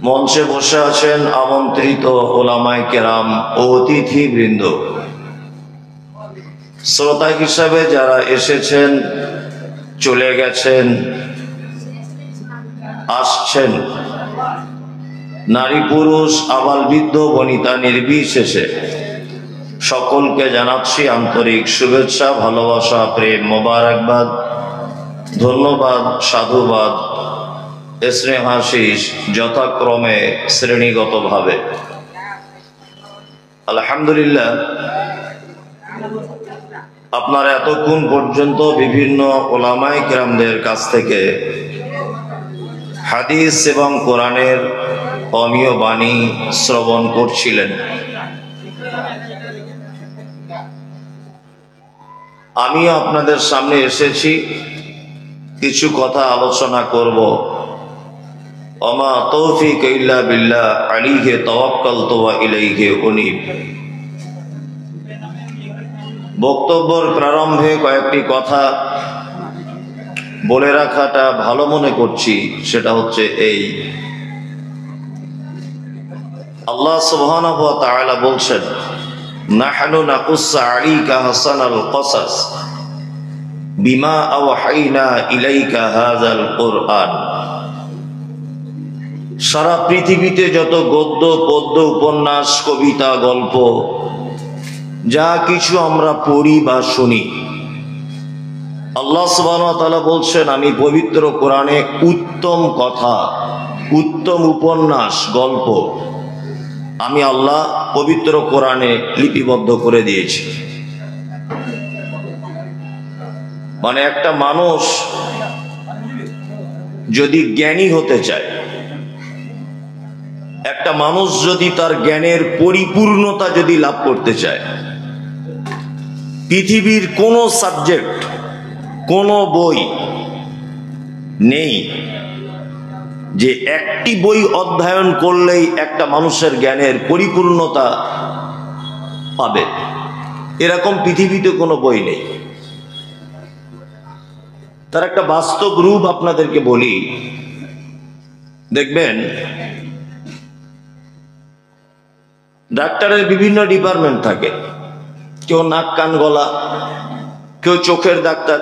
মঞ্চে বসে আছেন আমন্ত্রিত ওলামায়ে কেরাম ও অতিথিবৃন্দ, শ্রোতা হিসাবে যারা এসেছেন, চলে গেছেন, আসছেন, নারী পুরুষ আবাল বৃদ্ধ বনিতা নির্বিশেষে সকলকে জানাচ্ছি আন্তরিক শুভেচ্ছা, ভালোবাসা, প্রেম, মোবারকবাদ, ধন্যবাদ, সাধুবাদ, স্নেহাশিস যথাক্রমে শ্রেণীগতভাবে। আলহামদুলিল্লাহ, আপনারা এতক্ষণ পর্যন্ত বিভিন্ন ওলামায়ে কেরামদের কাছ থেকে হাদিস এবং কোরআনের অমীয় বাণী শ্রবণ করছিলেন। আমিও আপনাদের সামনে এসেছি, কিছু কথা আলোচনা করব। ওমা তৌফিক ইল্লা বিল্লাহ, আলাইহি তাওয়াক্কালতু ওয়া ইলাইহি উনীব। বক্তব্যের প্রারম্ভে কয়েকটি কথা বলে রাখাটা ভালো মনে করছি। সেটা হচ্ছে এই, আল্লাহ সুবহানাহু ওয়া তাআলা বলছেন, নাহনু নাকুসসু আলাইকা হাসানাল কসাস বিমা আওহাইনা ইলাইকা হাযাল কুরআন। সারা পৃথিবীতে যত গদ্য পদ্য উপন্যাস কবিতা গল্প যা কিছু আমরা পড়ি বা শুনি, আল্লাহ সুবহানাহু ওয়া তাআলা বলছেন আমি পবিত্র কোরআনে উত্তম কথা, উত্তম উপন্যাস গল্প আমি আল্লাহ পবিত্র কোরআনে লিপিবদ্ধ করে দিয়েছি। মানে একটা মানুষ যদি জ্ঞানী হতে চায়, একটা মানুষ যদি তার জ্ঞানের পরিপূর্ণতা যদি লাভ করতে চায়, পৃথিবীর কোনো সাবজেক্ট, কোনো বই নেই যে একটি বই অধ্যয়ন করলেই একটা মানুষের জ্ঞানের পরিপূর্ণতা পাবে। এরকম পৃথিবীতে কোনো বই নেই। তার একটা বাস্তব রূপ আপনাদেরকে বলি। দেখবেন ডাক্তারের বিভিন্ন ডিপার্টমেন্ট থাকে, কেউ নাক কান গলা, কেউ চোখের ডাক্তার,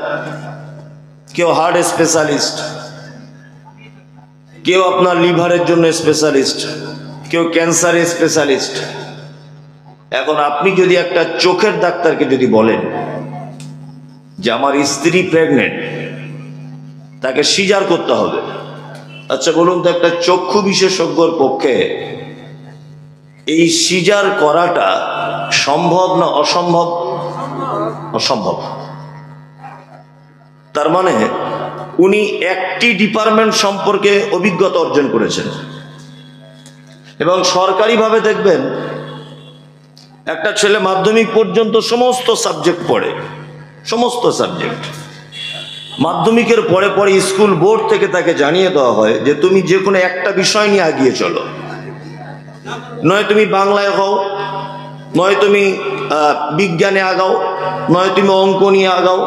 কেউ হার্ট স্পেশালিস্ট, কেউ আপনার লিভারের জন্য স্পেশালিস্ট, কেউ ক্যান্সারের স্পেশালিস্ট। এখন আপনি যদি একটা চোখের ডাক্তারকে যদি বলেন যে আমার স্ত্রী প্রেগনেন্ট, তাকে সিজার করতে হবে, আচ্ছা বলুন তো একটা চক্ষু বিশেষজ্ঞর পক্ষে এই সিজার করাটা সম্ভব না অসম্ভব? অসম্ভব। তার মানে উনি একটি ডিপার্টমেন্ট সম্পর্কে অভিজ্ঞতা অর্জন করেছেন। এবং সরকারিভাবে দেখবেন একটা ছেলে মাধ্যমিক পর্যন্ত সমস্ত সাবজেক্ট পড়ে, সমস্ত সাবজেক্ট। মাধ্যমিকের পরে পরে স্কুল বোর্ড থেকে তাকে জানিয়ে দেওয়া হয় যে তুমি যে কোনো একটা বিষয় নিয়ে এগিয়ে চলো, নয় তুমি বাংলায় হও, নয় তুমি বিজ্ঞানে আগাও, নয় তুমি অঙ্ক নিয়ে আগাও,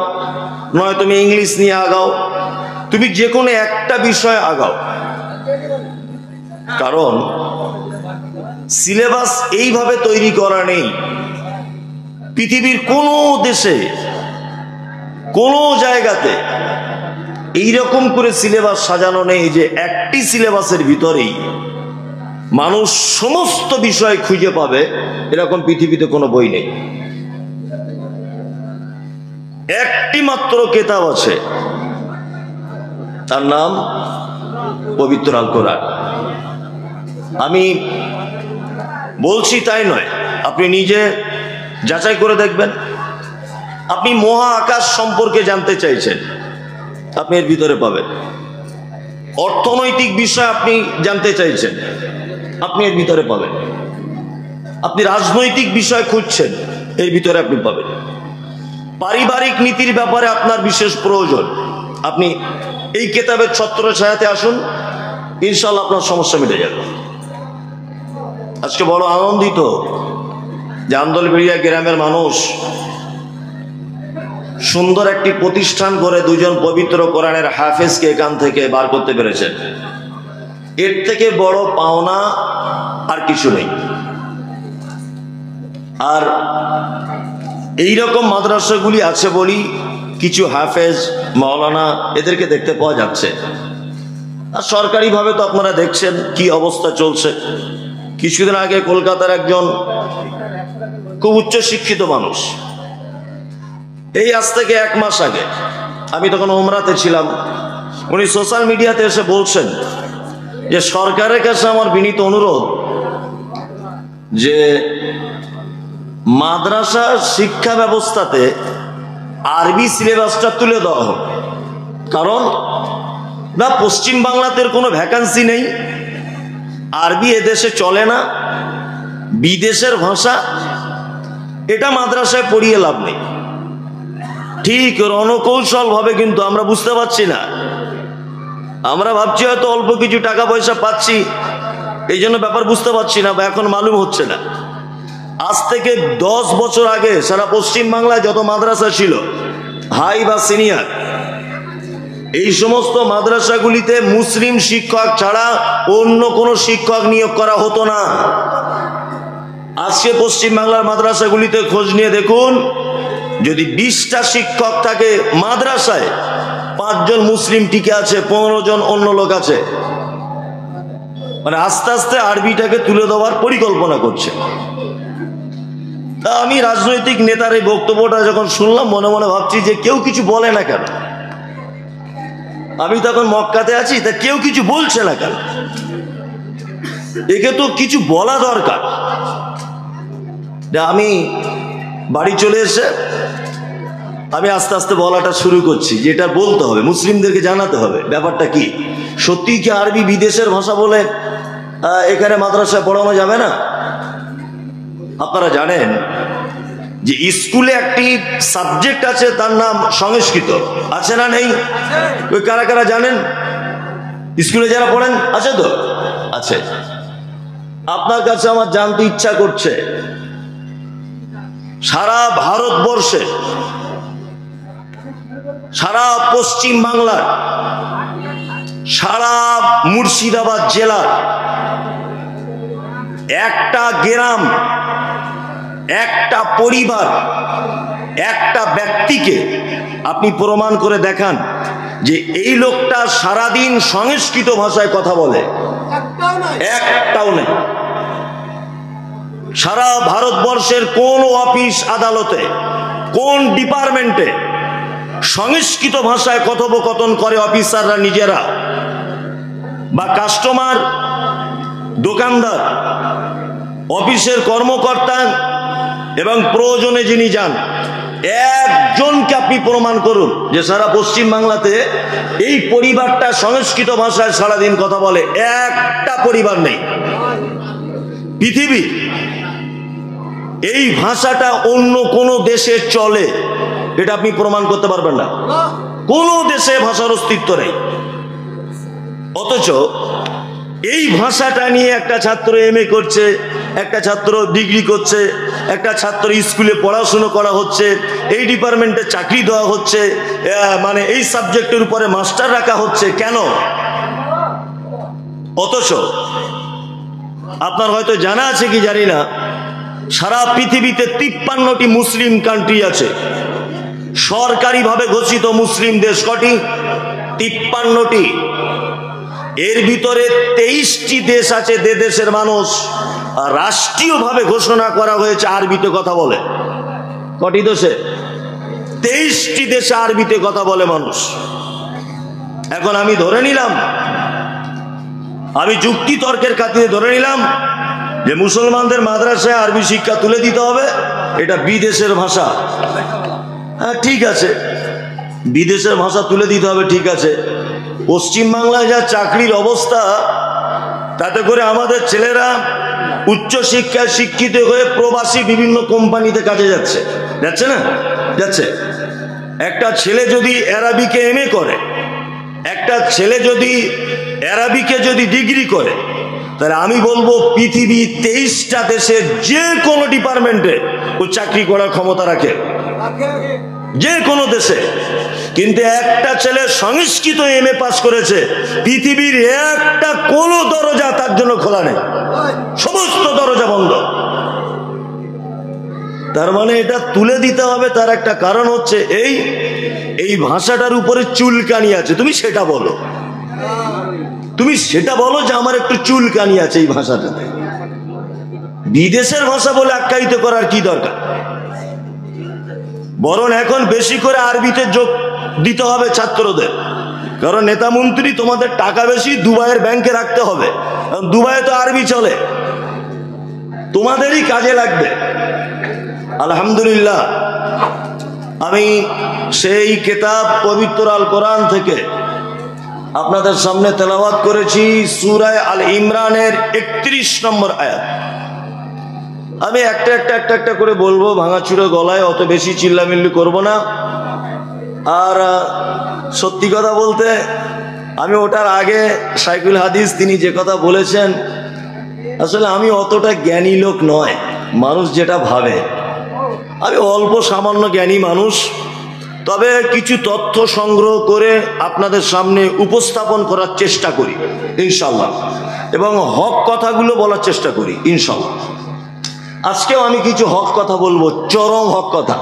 নয় তুমি ইংলিশ নিয়ে আগাও, তুমি যে কোনো একটা বিষয় আগাও। কারণ সিলেবাস এইভাবে তৈরি করা নেই। পৃথিবীর কোনো দেশে কোনো জায়গাতে এইরকম করে সিলেবাস সাজানো নেই যে একটি সিলেবাসের ভিতরেই মানুষ সমস্ত বিষয় খুঁজে পাবে। এরকম পৃথিবীতে কোনো বই নেই। একটি মাত্র কিতাব আছে, তার নাম পবিত্র আল কোরআন। আমি বলছি তাই নয়, আপনি নিজে যাচাই করে দেখবেন। আপনি মহা আকাশ সম্পর্কে জানতে চাইছেন, আপনি এর ভিতরে পাবেন। অর্থনৈতিক বিষয় আপনি জানতে চাইছেন, আপনি এর ভিতরে পাবেন। আপনি রাজনৈতিক বিষয় খুঁজছেন, এর ভিতরে আপনি পাবেন। পারিবারিক নীতির ব্যাপারে আপনার বিশেষ প্রয়োজন, আপনি এই কিতাবের ছত্র ছায়াতে আসুন, ইনশাআল্লাহ আপনার সমস্যা মিটে যাবে। আজকে বড় আনন্দিত যে আন্দোলবেড়িয়া গ্রামের মানুষ সুন্দর একটি প্রতিষ্ঠান করে দুজন পবিত্র কোরআনের হাফেজকে এখান থেকে বার করতে পেরেছেন। এর থেকে বড় পাওনা আর কিছু নেই। আর এই রকম মাদ্রাসাগুলি আছে বলি কিছু হাফেজ মাওলানা এদেরকে দেখতে পাওয়া যাচ্ছে। আর সরকারিভাবে তো আপনারা দেখছেন কি অবস্থা চলছে। কিছুদিন আগে কলকাতার একজন খুব উচ্চ শিক্ষিত মানুষ, এই আজ থেকে 1 মাস আগে, আমি তখন উমরাতে ছিলাম, উনি সোশ্যাল মিডিয়াতে এসে বলছেন যে সরকারের কাছে আমার বিনীত অনুরোধ যে মাদ্রাসা শিক্ষা ব্যবস্থাতে আরবি সিলেবাসটা তুলে দেওয়া হোক। কারণ না পশ্চিম বাংলাতে কোনো ভ্যাকান্সি নেই, আরবি এদেশে চলে না, বিদেশের ভাষা, এটা মাদ্রাসায় পড়িয়ে লাভ নেই। ঠিক রণকৌশল ভাবে কিন্তু আমরা বুঝতে পারছি না, আমরা ভাবছি হয়তো অল্প কিছু টাকা পয়সা পাচ্ছি, এই জন্য ব্যাপার বুঝতে পারছি না বা এখন মালুম হচ্ছে না। আজ থেকে 10 বছর আগে সারা পশ্চিম বাংলায় যত মাদ্রাসা ছিল, হাই বা সিনিয়র, এই সমস্ত মাদ্রাসাগুলিতে মুসলিম শিক্ষক ছাড়া অন্য কোনো শিক্ষক নিয়োগ করা হতো না। আজকে পশ্চিম বাংলার মাদ্রাসাগুলিতে খোঁজ নিয়ে দেখুন, যদি 20টা শিক্ষক থাকে মাদ্রাসায়, 5 জন মুসলিম টিকে আছে, 15 জন অন্য লোক আছে। মানে আস্তে আস্তে আরবিটাকে তুলে দেওয়ার পরিকল্পনা করছে। তা আমি রাজনৈতিক নেতার এই বক্তব্যটা যখন শুনলাম, মনে মনে ভাবছি যে কেউ কিছু বলে না কেন। আমি তখন মক্কাতে আছি, তা কেউ কিছু বলছে না কেন? একে তো কিছু বলা দরকার। আমি বাড়ি চলে এসে আমি আস্তে আস্তে বলাটা শুরু করছি, যেটা বলতে হবে, মুসলিমদেরকে জানাতে হবে ব্যাপারটা কি। সত্যি কি আরবি বিদেশের ভাষা বলে এখানে মাদ্রাসায় পড়ানো যাবে না? আপনারা জানেন যে স্কুলে একটি সাবজেক্ট আছে, তার নাম সংস্কৃত, আছে না নেই? ওই কারা কারা জানেন? স্কুলে যারা পড়েন আছে তো? আছে। আপনার কাছে আমার জানতে ইচ্ছা করছে, সারা ভারতবর্ষে, সারা পশ্চিম বাংলার, সারা মুর্শিদাবাদ জেলার একটা গ্রাম, একটা পরিবার, একটা ব্যক্তিকে আপনি প্রমাণ করে দেখান যে এই লোকটা সারাদিন সংস্কৃত ভাষায় কথা বলে। একটাও নেই। সারা ভারতবর্ষের কোন অফিস আদালতে, কোন ডিপার্টমেন্টে সংস্কৃত ভাষায় কথোপকথন করে অফিসাররা নিজেরা, বা কাস্টমার, দোকানদার, অফিসের কর্মকর্তা এবং প্রয়োজনে যিনি যান, একজনকে আপনি প্রমাণ করুন যে সারা পশ্চিম বাংলাতে এই পরিবারটা সংস্কৃত ভাষায় সারাদিন কথা বলে। একটা পরিবার নেই। পৃথিবী এই ভাষাটা অন্য কোন দেশে চলে, এটা আপনি প্রমাণ করতে পারবেন না। কোন দেশে ভাষার অস্তিত্ব নেই। অথচ এই ভাষাটা নিয়ে একটা ছাত্র MA করছে, একটা ছাত্র ডিগ্রি করছে, একটা ছাত্র স্কুলে পড়াশুনো করা হচ্ছে, এই ডিপার্টমেন্টে চাকরি দেওয়া হচ্ছে, মানে এই সাবজেক্টের উপরে মাস্টার রাখা হচ্ছে। কেন? অথচ আপনার হয়তো জানা আছে কি জানি না, সারা পৃথিবীতে 53টি মুসলিম কান্ট্রি আছে। সরকারিভাবে ঘোষিত মুসলিম দেশ কটি? 53টি। এর ভিতরে 23টি দেশ আছে যে দেশের মানুষ রাষ্ট্রীয়ভাবে ঘোষণা করা হয়েছে আরবিতে কথা বলে। কটি দেশে? 23টি দেশে আরবিতে কথা বলে মানুষ। এখন আমি ধরে নিলাম, আমি যুক্তি তর্কের খাতিরে ধরে নিলাম যে মুসলমানদের মাদ্রাসায় আরবি শিক্ষা তুলে দিতে হবে, এটা বিদেশের ভাষা। হ্যাঁ ঠিক আছে, বিদেশের ভাষা তুলে দিতে হবে, ঠিক আছে। পশ্চিম বাংলায় যা চাকরির অবস্থা, তাতে করে আমাদের ছেলেরা উচ্চ শিক্ষায় শিক্ষিত হয়ে প্রবাসী বিভিন্ন কোম্পানিতে কাজে যাচ্ছে, যাচ্ছে না? যাচ্ছে। একটা ছেলে যদি আরবিকে MA করে, একটা ছেলে যদি আরবিকে যদি ডিগ্রি করে, তাহলে আমি বলবো পৃথিবী 23টা দেশের যে কোনো ডিপার্টমেন্টে ও চাকরি করার ক্ষমতা রাখে, যে কোনো দেশে। কিন্তু একটা ছেলে সংস্কৃত এমএ পাস করেছে, পৃথিবীর একটা কোনো দরজা তার জন্য খোলা নেই, সমস্ত দরজা বন্ধ। তার মানে এটা তুলে দিতে হবে। তার একটা কারণ হচ্ছে এই ভাষাটার উপরে চুলকানি আছে। তুমি সেটা বলো, তুমি সেটা বলো যে আমার একটু চুলকানি আছে এই ভাষাটাতে। বিদেশের ভাষা বলে আখ্যায়িত করার কি দরকার? বরং এখন বেশি করে আরবিতে যোগ দিতে হবে ছাত্রদের, কারণ নেতা মন্ত্রী তোমাদের টাকা বেশি দুবাইয়ের ব্যাংকে রাখতে হবে, কারণ দুবাইয়ে তো আরবি চলে, তোমাদেরই কাজে লাগবে। আলহামদুলিল্লাহ, আমি সেই কিতাব পবিত্র আল কোরআন থেকে আপনাদের সামনে তেলাওয়াত করেছি সূরা আল ইমরানের 31 নম্বর আয়াত। আমি একটা করে বলবো, ভাঙাচুরো গলায়, অত বেশি চিল্লামিল্লি করব না। আর সত্যি কথা বলতে, আমি ওটার আগে শাইখুল হাদিস তিনি যে কথা বলেছেন, আসলে আমি অতটা জ্ঞানী লোক নয়, মানুষ যেটা ভাবে। আমি অল্প সামান্য জ্ঞানী মানুষ, তবে কিছু তথ্য সংগ্রহ করে আপনাদের সামনে উপস্থাপন করার চেষ্টা করি ইনশাল্লাহ, এবং হক কথাগুলো বলার চেষ্টা করি ইনশাল্লাহ। আজকেও আমি কিছু হক কথা বলবো, চরম হক কথা।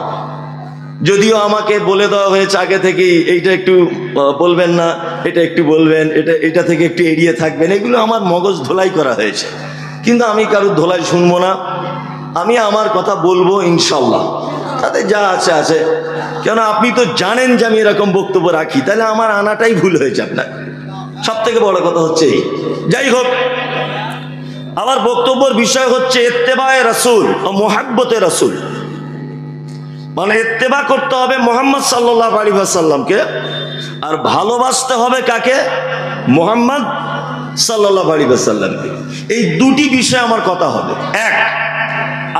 যদিও আমাকে বলে দেওয়া হয়েছে আগে থেকেই, এইটা একটু বলবেন না, এটা একটু বলবেন, এটা থেকে একটু এড়িয়ে থাকবেন, এগুলো আমার মগজ ধোলাই করা হয়েছে। কিন্তু আমি কারোর ধোলাই শুনবো না, আমি আমার কথা বলবো ইনশাল্লাহ, তাতে যা আছে আছে। কেন আপনি তো জানেন যে আমি এরকম বক্তব্য রাখি, তাহলে আমার আনাটাই ভুল হয়েছে আপনার। সব থেকে বড় কথা হচ্ছে এই। যাই হোক, আমার বক্তব্যের বিষয় হচ্ছে ইত্তেবায়ে রাসূল ও মুহাব্বতে রাসূল। মানে ইত্তেবা করতে হবে মুহাম্মদ সাল্লাল্লাহু আলাইহি ওয়াসাল্লামকে, আর ভালোবাসতে হবে কাকে? মুহাম্মদ সাল্লাল্লাহু আলাইহি ওয়াসাল্লামকে। এই দুটি বিষয়ে আমার কথা হবে। এক,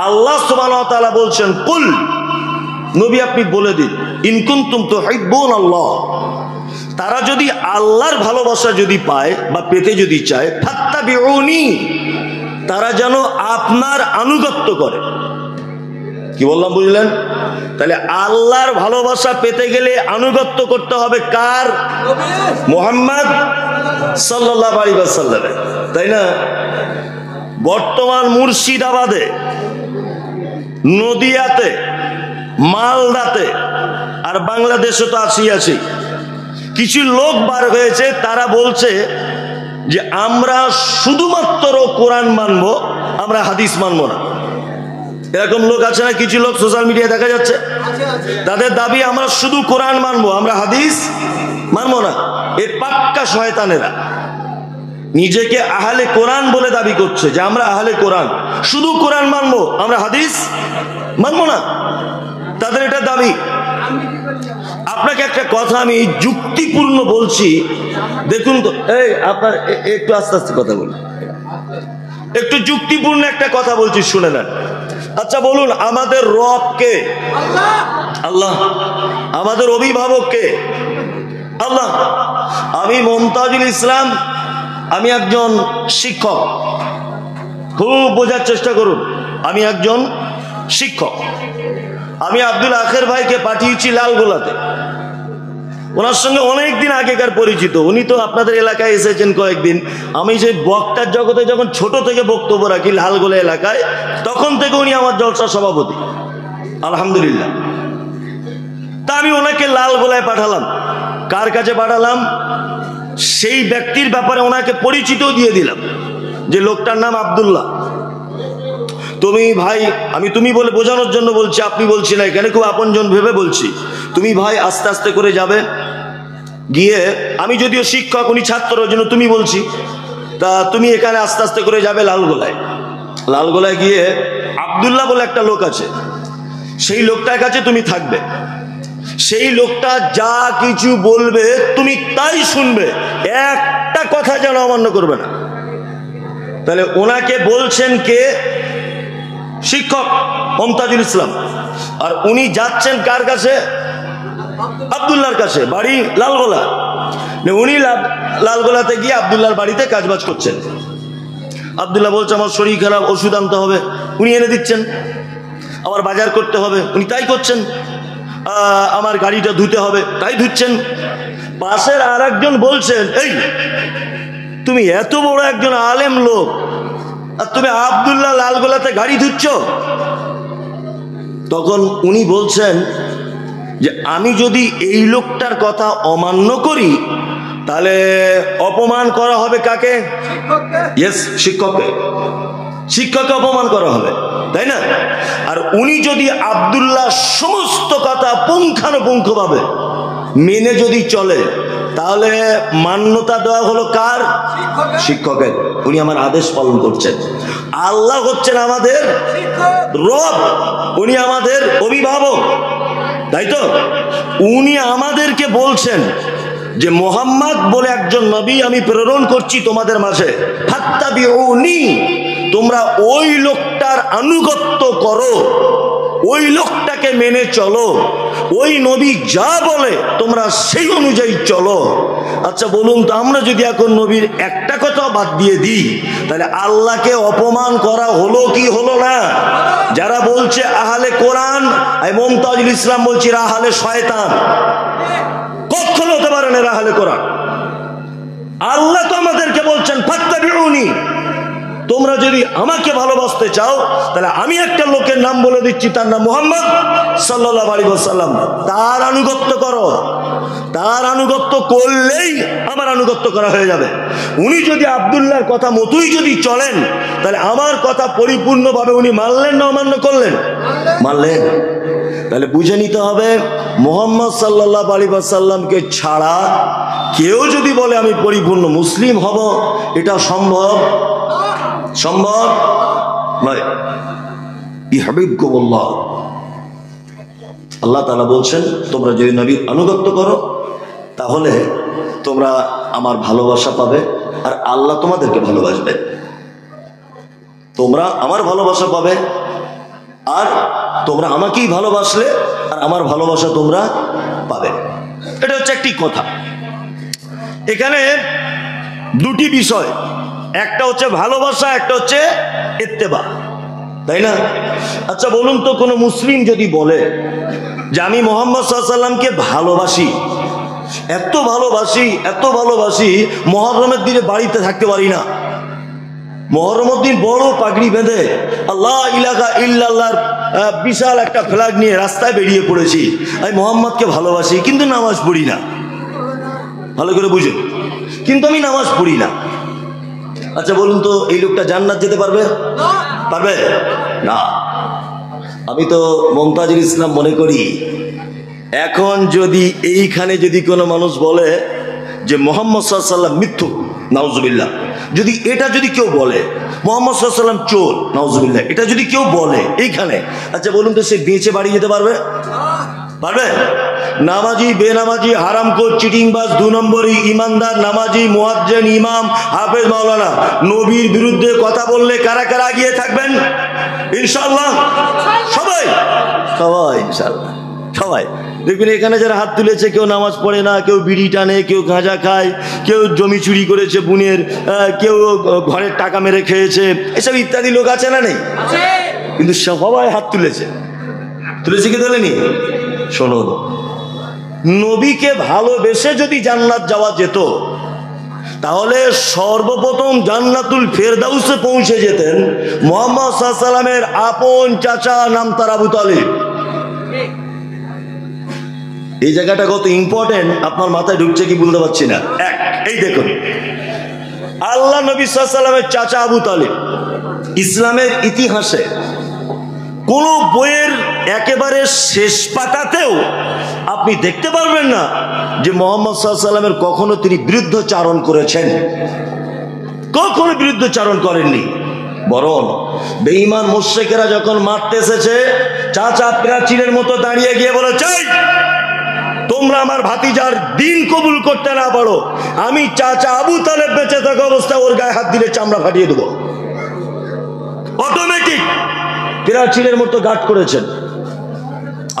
আল্লাহ সুবহানাহু ওয়া তাআলা বলছেন, কুল, নবী আপনি বলে দিন, ইন কুনতুম তুহিব্বুনাল্লাহ, তারা যদি আল্লাহর ভালোবাসা যদি পায় বা পেতে যদি চায়, ফাত্তাবিউনি, তারা যেন আপনার আনুগত্য করে। কি বললাম বুঝলেন? তাহলে আল্লাহর ভালোবাসা পেতে গেলে আনুগত্য করতে হবে কার? মুহাম্মদ সাল্লাল্লাহু আলাইহি ওয়াসাল্লাম, তাই না? বর্তমান মুর্শিদাবাদে, নদিয়াতে, মালদাতে, আর বাংলাদেশে তো আছি কিছু লোক বার হয়েছে, তারা বলছে যে আমরা শুধুমাত্র কোরআন মানবো, আমরা হাদিস মানবো না। এরকম লোক আছে না? কিছু লোক সোশ্যাল মিডিয়ায় দেখা যাচ্ছে, তাদের দাবি আমরা শুধু কোরআন মানবো, আমরা হাদিস মানবো না। এর পাক্কা শয়তানেরা নিজেকে আহলে কোরআন বলে দাবি করছে যে আমরা আহলে কোরআন, শুধু কোরআন মানবো, আমরা হাদিস মানবো না, তাদের এটা দাবি। আপনাকে একটা কথা আমি যুক্তিপূর্ণ বলছি, দেখুন তো, এই আপনার একটু আস্তে আস্তে কথা বলুন, একটু যুক্তিপূর্ণ একটা কথা বলছি, শুনে নেন। আচ্ছা বলুন, আমাদের রব কে? আল্লাহ। আমাদের অভিভাবক কে? আল্লাহ। আমি মুমতাজুল ইসলাম, আমি একজন শিক্ষক, খুব বোঝার চেষ্টা করুন, আমি একজন শিক্ষক। আমি আব্দুল আখের ভাইকে পাঠিয়েছি লালগোলাতে, ওনার সঙ্গে অনেকদিন আগেকার পরিচিত, উনি তো আপনাদের এলাকায় এসেছেন কয়েকদিন। আমি সেই বক্তার জগতে যখন ছোট থেকে বক্তব্য রাখি লালগোলা এলাকায়, তখন থেকে উনি আমার জলসার সভাপতি, আলহামদুলিল্লাহ। তা আমি ওনাকে লালগোলায় পাঠালাম। কার কাছে পাঠালাম? সেই ব্যক্তির ব্যাপারে ওনাকে পরিচিতও দিয়ে দিলাম, যে লোকটার নাম আব্দুল্লাহ। তুমি ভাই, আমি তুমি বলে বোঝানোর জন্য বলছি, আপনি বলছি না, এখানে খুব আপনজন ভেবে বলছি। তুমি ভাই আস্তে আস্তে করে যাবে, গিয়ে, আমি যদিও শিক্ষক, উনি ছাত্র, ওই জন্য তুমি বলছি, তা তুমি এখানে আস্তে আস্তে করে যাবে লালগোলায়। লালগোলায় গিয়ে আব্দুল্লাহ বলে একটা লোক আছে, সেই লোকটার কাছে তুমি থাকবে। সেই লোকটা যা কিছু বলবে তুমি তাই শুনবে, একটা কথা যেন অমান্য করবে না। তাহলে ওনাকে বলছেন কে? শিক্ষক মুমতাজুল ইসলাম। আর উনি যাচ্ছেন কার কাছে? আব্দুল্লাহর কাছে, বাড়ি লালগোলা। উনি লালগোলাতে গিয়ে আব্দুল্লাহর বাড়িতে কাজবাজ করছেন। আব্দুল্লাহ বলছে আমার শরীর খারাপ, ওষুধ আনতে হবে, উনি এনে দিচ্ছেন। আবার বাজার করতে হবে, উনি তাই করছেন। আমার গাড়িটা ধুতে হবে, তাই ধুচ্ছেন। পাশের আর একজন বলছেন, এই তুমি এত বড় একজন আলেম লোক আর তুমি আব্দুল্লাহ লালগোলাতে গাড়ি ধুচ্ছ। তখন উনি বলছেন যে আমি যদি এই লোকটার কথা অমান্য করি তাহলে অপমান করা হবে কাকে? ইয়েস, শিক্ষককে। শিক্ষককে অপমান করা হবে, তাই না? আর উনি যদি আব্দুল্লাহ সমস্ত কথা পুঙ্খানুপুঙ্খভাবে মেনে যদি চলে তাহলে মান্যতা দেওয়া হলো কার? শিক্ষকের। উনি আমার আদেশ পালন করছেন। আল্লাহ হচ্ছেন আমাদের রব, উনি আমাদের অভিভাবক, তাই তো? উনি আমাদেরকে বলছেন যে মোহাম্মদ বলে একজন নবী আমি প্রেরণ করছি তোমাদের মাঝে, ফাত্তাবিউনি, তোমরা ওই লোকটার আনুগত্য করো, ওই লোকটাকে মেনে চলো, ওই নবী যা বলে তোমরা সেই অনুযায়ী চলো। আচ্ছা বলুন তো, আমরা যদি এখন নবীর একটা কথা বাদ দিয়ে দিই তাহলে আল্লাহকে অপমান করা হলো কি হলো না? যারা বলছে আহলে কোরআন, মুমতাজুল ইসলাম বলছি আহলে শয়তান, কখনো হতে পারে না আহলে কোরআন। আল্লাহ তো আমাদেরকে বলছেন ফাত্তাবিউনি, তোমরা যদি আমাকে ভালোবাসতে চাও তাহলে আমি একটা লোকের নাম বলে দিচ্ছি, তার নাম মুহাম্মদ সাল্লাল্লাহু আলাইহি ওয়াসাল্লাম, তার আনুগত্য করো। তার আনুগত্য করলেই আমার আনুগত্য করা হয়ে যাবে। উনি যদি আব্দুল্লাহর কথা মতোই যদি চলেন তাহলে আমার কথা পরিপূর্ণভাবে উনি মানলেন না অমান্য করলেন? মানলেন। তাহলে বুঝে নিতে হবে মুহাম্মদ সাল্লাল্লাহু আলাইহি ওয়াসাল্লামকে ছাড়া কেউ যদি বলে আমি পরিপূর্ণ মুসলিম হব, এটা সম্ভব সম্ভব নয়। ইহবিবকুমুল্লাহ, আল্লাহ তাআলা বলছেন তোমরা যদি নবীর আনুগত্য করো তাহলে তোমরা আমার ভালোবাসা পাবে আর আল্লাহ তোমাদেরকে ভালোবাসবে। তোমরা আমার ভালোবাসা পাবে আর তোমরা আমাকেই ভালোবাসলে আর আমার ভালোবাসা তোমরা পাবে। এটা হচ্ছে একটি কথা। এখানে দুটি বিষয়, একটা হচ্ছে ভালোবাসা, একটা হচ্ছে ইত্তেবা, তাই না? আচ্ছা বলুন তো, কোনো মুসলিম যদি বলে যে আমি মুহাম্মদ সাল্লাল্লাহু আলাইহি ওয়াসাল্লামকে ভালোবাসি, এত ভালোবাসি এত ভালোবাসি, মুহররমের দিনে বাড়িতে থাকতে পারি না, মুহররমের দিন বড় পাগড়ি বেঁধে আল্লাহ ইলাহা ইল্লাল্লাহর বিশাল একটা ফ্ল্যাগ নিয়ে রাস্তায় বেরিয়ে পড়েছি, আমি মুহাম্মদকে ভালোবাসি কিন্তু নামাজ পড়ি না, ভালো করে বুঝুন, কিন্তু আমি নামাজ পড়ি না। আচ্ছা বলুন তো, এই লোকটা জান্নাত যেতে পারবে? পারবে না। আমি তো মুমতাজুল ইসলাম মনে করি এখন যদি এইখানে যদি কোনো মানুষ বলে যে মুহাম্মদ সাল্লাল্লাহু আলাইহি ওয়াসাল্লাম মিথ্যুক, নাউজুবিল্লাহ, যদি এটা যদি কেউ বলে মুহাম্মদ সাল্লাল্লাহু আলাইহি ওয়াসাল্লাম চোর, নাউজুবিল্লাহ, এটা যদি কেউ বলে এইখানে, আচ্ছা বলুন তো সে বেঁচে বাড়ি যেতে পারবে? পারবে? নামাজি বেনামাজি হারামখোর চিটিংবাজ 2 নম্বরই ইমানদার নামাজি মুয়াজ্জিন ইমাম হাফেজ মাওলানা নবীর বিরুদ্ধে কথা বললে কারা কারা গিয়ে থাকবেন? ইনশাআল্লাহ সবাই, সবাই ইনশাআল্লাহ সবাই। দেখবেন এখানে যারা হাত তুলেছে কেউ নামাজ পড়ে না, কেউ বিড়ি টানে, কেউ গাঁজা খায়, কেউ জমি চুরি করেছে বুনের, কেউ ঘরের টাকা মেরে খেয়েছে, এসব ইত্যাদি লোক আছে না নেই? কিন্তু সবাই হাত তুলেছে। তুলেছে কি তোলেনি? শোনো, নবীকে ভালোবেসে যদি জান্নাত যাওয়া যেত তাহলে সর্বপ্রথম জান্নাতুল ফেরদাউসে পৌঁছে যেতেন মুহাম্মদ সাল্লাল্লাহু আলাইহি ওয়াসাল্লামের আপন চাচা, নাম তার আবু তালিব। এই জায়গাটা কত ইম্পর্টেন্ট আপনার মাথায় ঢুকছে কি বলতে পারছি না। এই দেখুন, আল্লাহ নবী সাল্লাল্লাহু আলাইহি ওয়াসাল্লামের চাচা আবু তালিব ইসলামের ইতিহাসে কোন বইয়ের একেবারে শেষ পাতাতেও আপনি দেখতে পারবেন না যে মুহাম্মদ সাল্লাল্লাহু আলাইহি ওয়াসাল্লামের কখনো তিনি বিরুদ্ধচারণ করেছেন, কখনো বিরুদ্ধচারণ করেননি। বরং বেঈমান মুশরিকেরা যখন মারতে এসেছে, চাচা প্রাচীরের মতো দাঁড়িয়ে গিয়ে বলেছে, তোমরা আমার ভাতিজার দিন কবুল করতে না পারো, আমি চাচা আবু তালেব বেঁচে থাকা অবস্থায় ওর গায়ে হাত দিলে চামড়া ফাটিয়ে দেবো। অটোমেটিক প্রাচীরের মতো গার্ড করেছেন,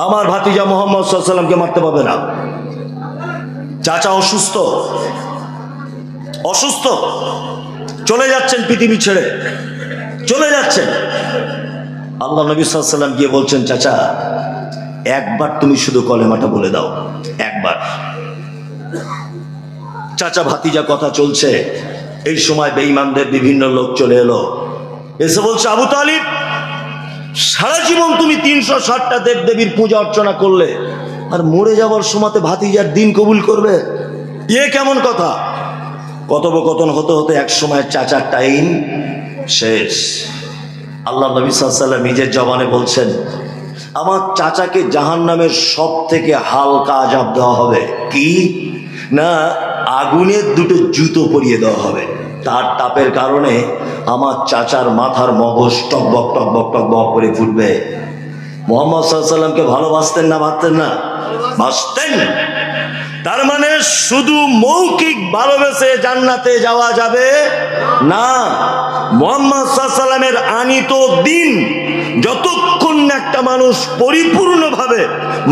আমার ভাতিজা মুহাম্মদ সাল্লাল্লাহু আলাইহি ওয়াসাল্লামকে মারতে পারবে না। চাচা অসুস্থ, অসুস্থ, চলে যাচ্ছেন পৃথিবী ছেড়ে, চলে যাচ্ছেন। আল্লাহ নবী সাল্লাল্লাহু আলাইহি ওয়াসাল্লাম গিয়ে বলছেন, চাচা একবার তুমি শুধু কলেমাটা বলে দাও, একবার। চাচা ভাতিজা কথা চলছে, এই সময় বেঈমানদের বিভিন্ন লোক চলে এলো, এসে বলছে, আবু তালিব, সারা জীবন তুমি 360টা দেবদেবীর পূজা অর্চনা করলে, আর মরে যাওয়ার সময়তে ভাতিজার দিন কবুল করবে? এ কেমন কথা? কথোপকথন হতে হতে এক সময় চাচার টাইম শেষ। আল্লাহ নবী সাল্লাল্লাহু আলাইহি ওয়াসাল্লাম নিজের জবানে বলছেন, আমার চাচাকে জাহান্নামের সব থেকে হালকা আযাব দেওয়া হবে। কি না, আগুনের দুটো জুতো পরিয়ে দেওয়া হবে। তার তাপের কারণে আমার চাচার মাথার মগজ টকবক টকবক টকবক করে ফুটবে। মুহাম্মদ সাল্লাল্লাহু আলাইহি ওয়াসাল্লামকে ভালোবাসতেন না বাসতেন না? বাসতেন। তার মানে শুধু মৌখিক ভালোবেসে জান্নাতে যাওয়া যাবে না। মুহাম্মদ সাল্লাল্লাহু আলাইহি ওয়াসাল্লামের আনিত দিন যতক্ষণ না একটা মানুষ পরিপূর্ণভাবে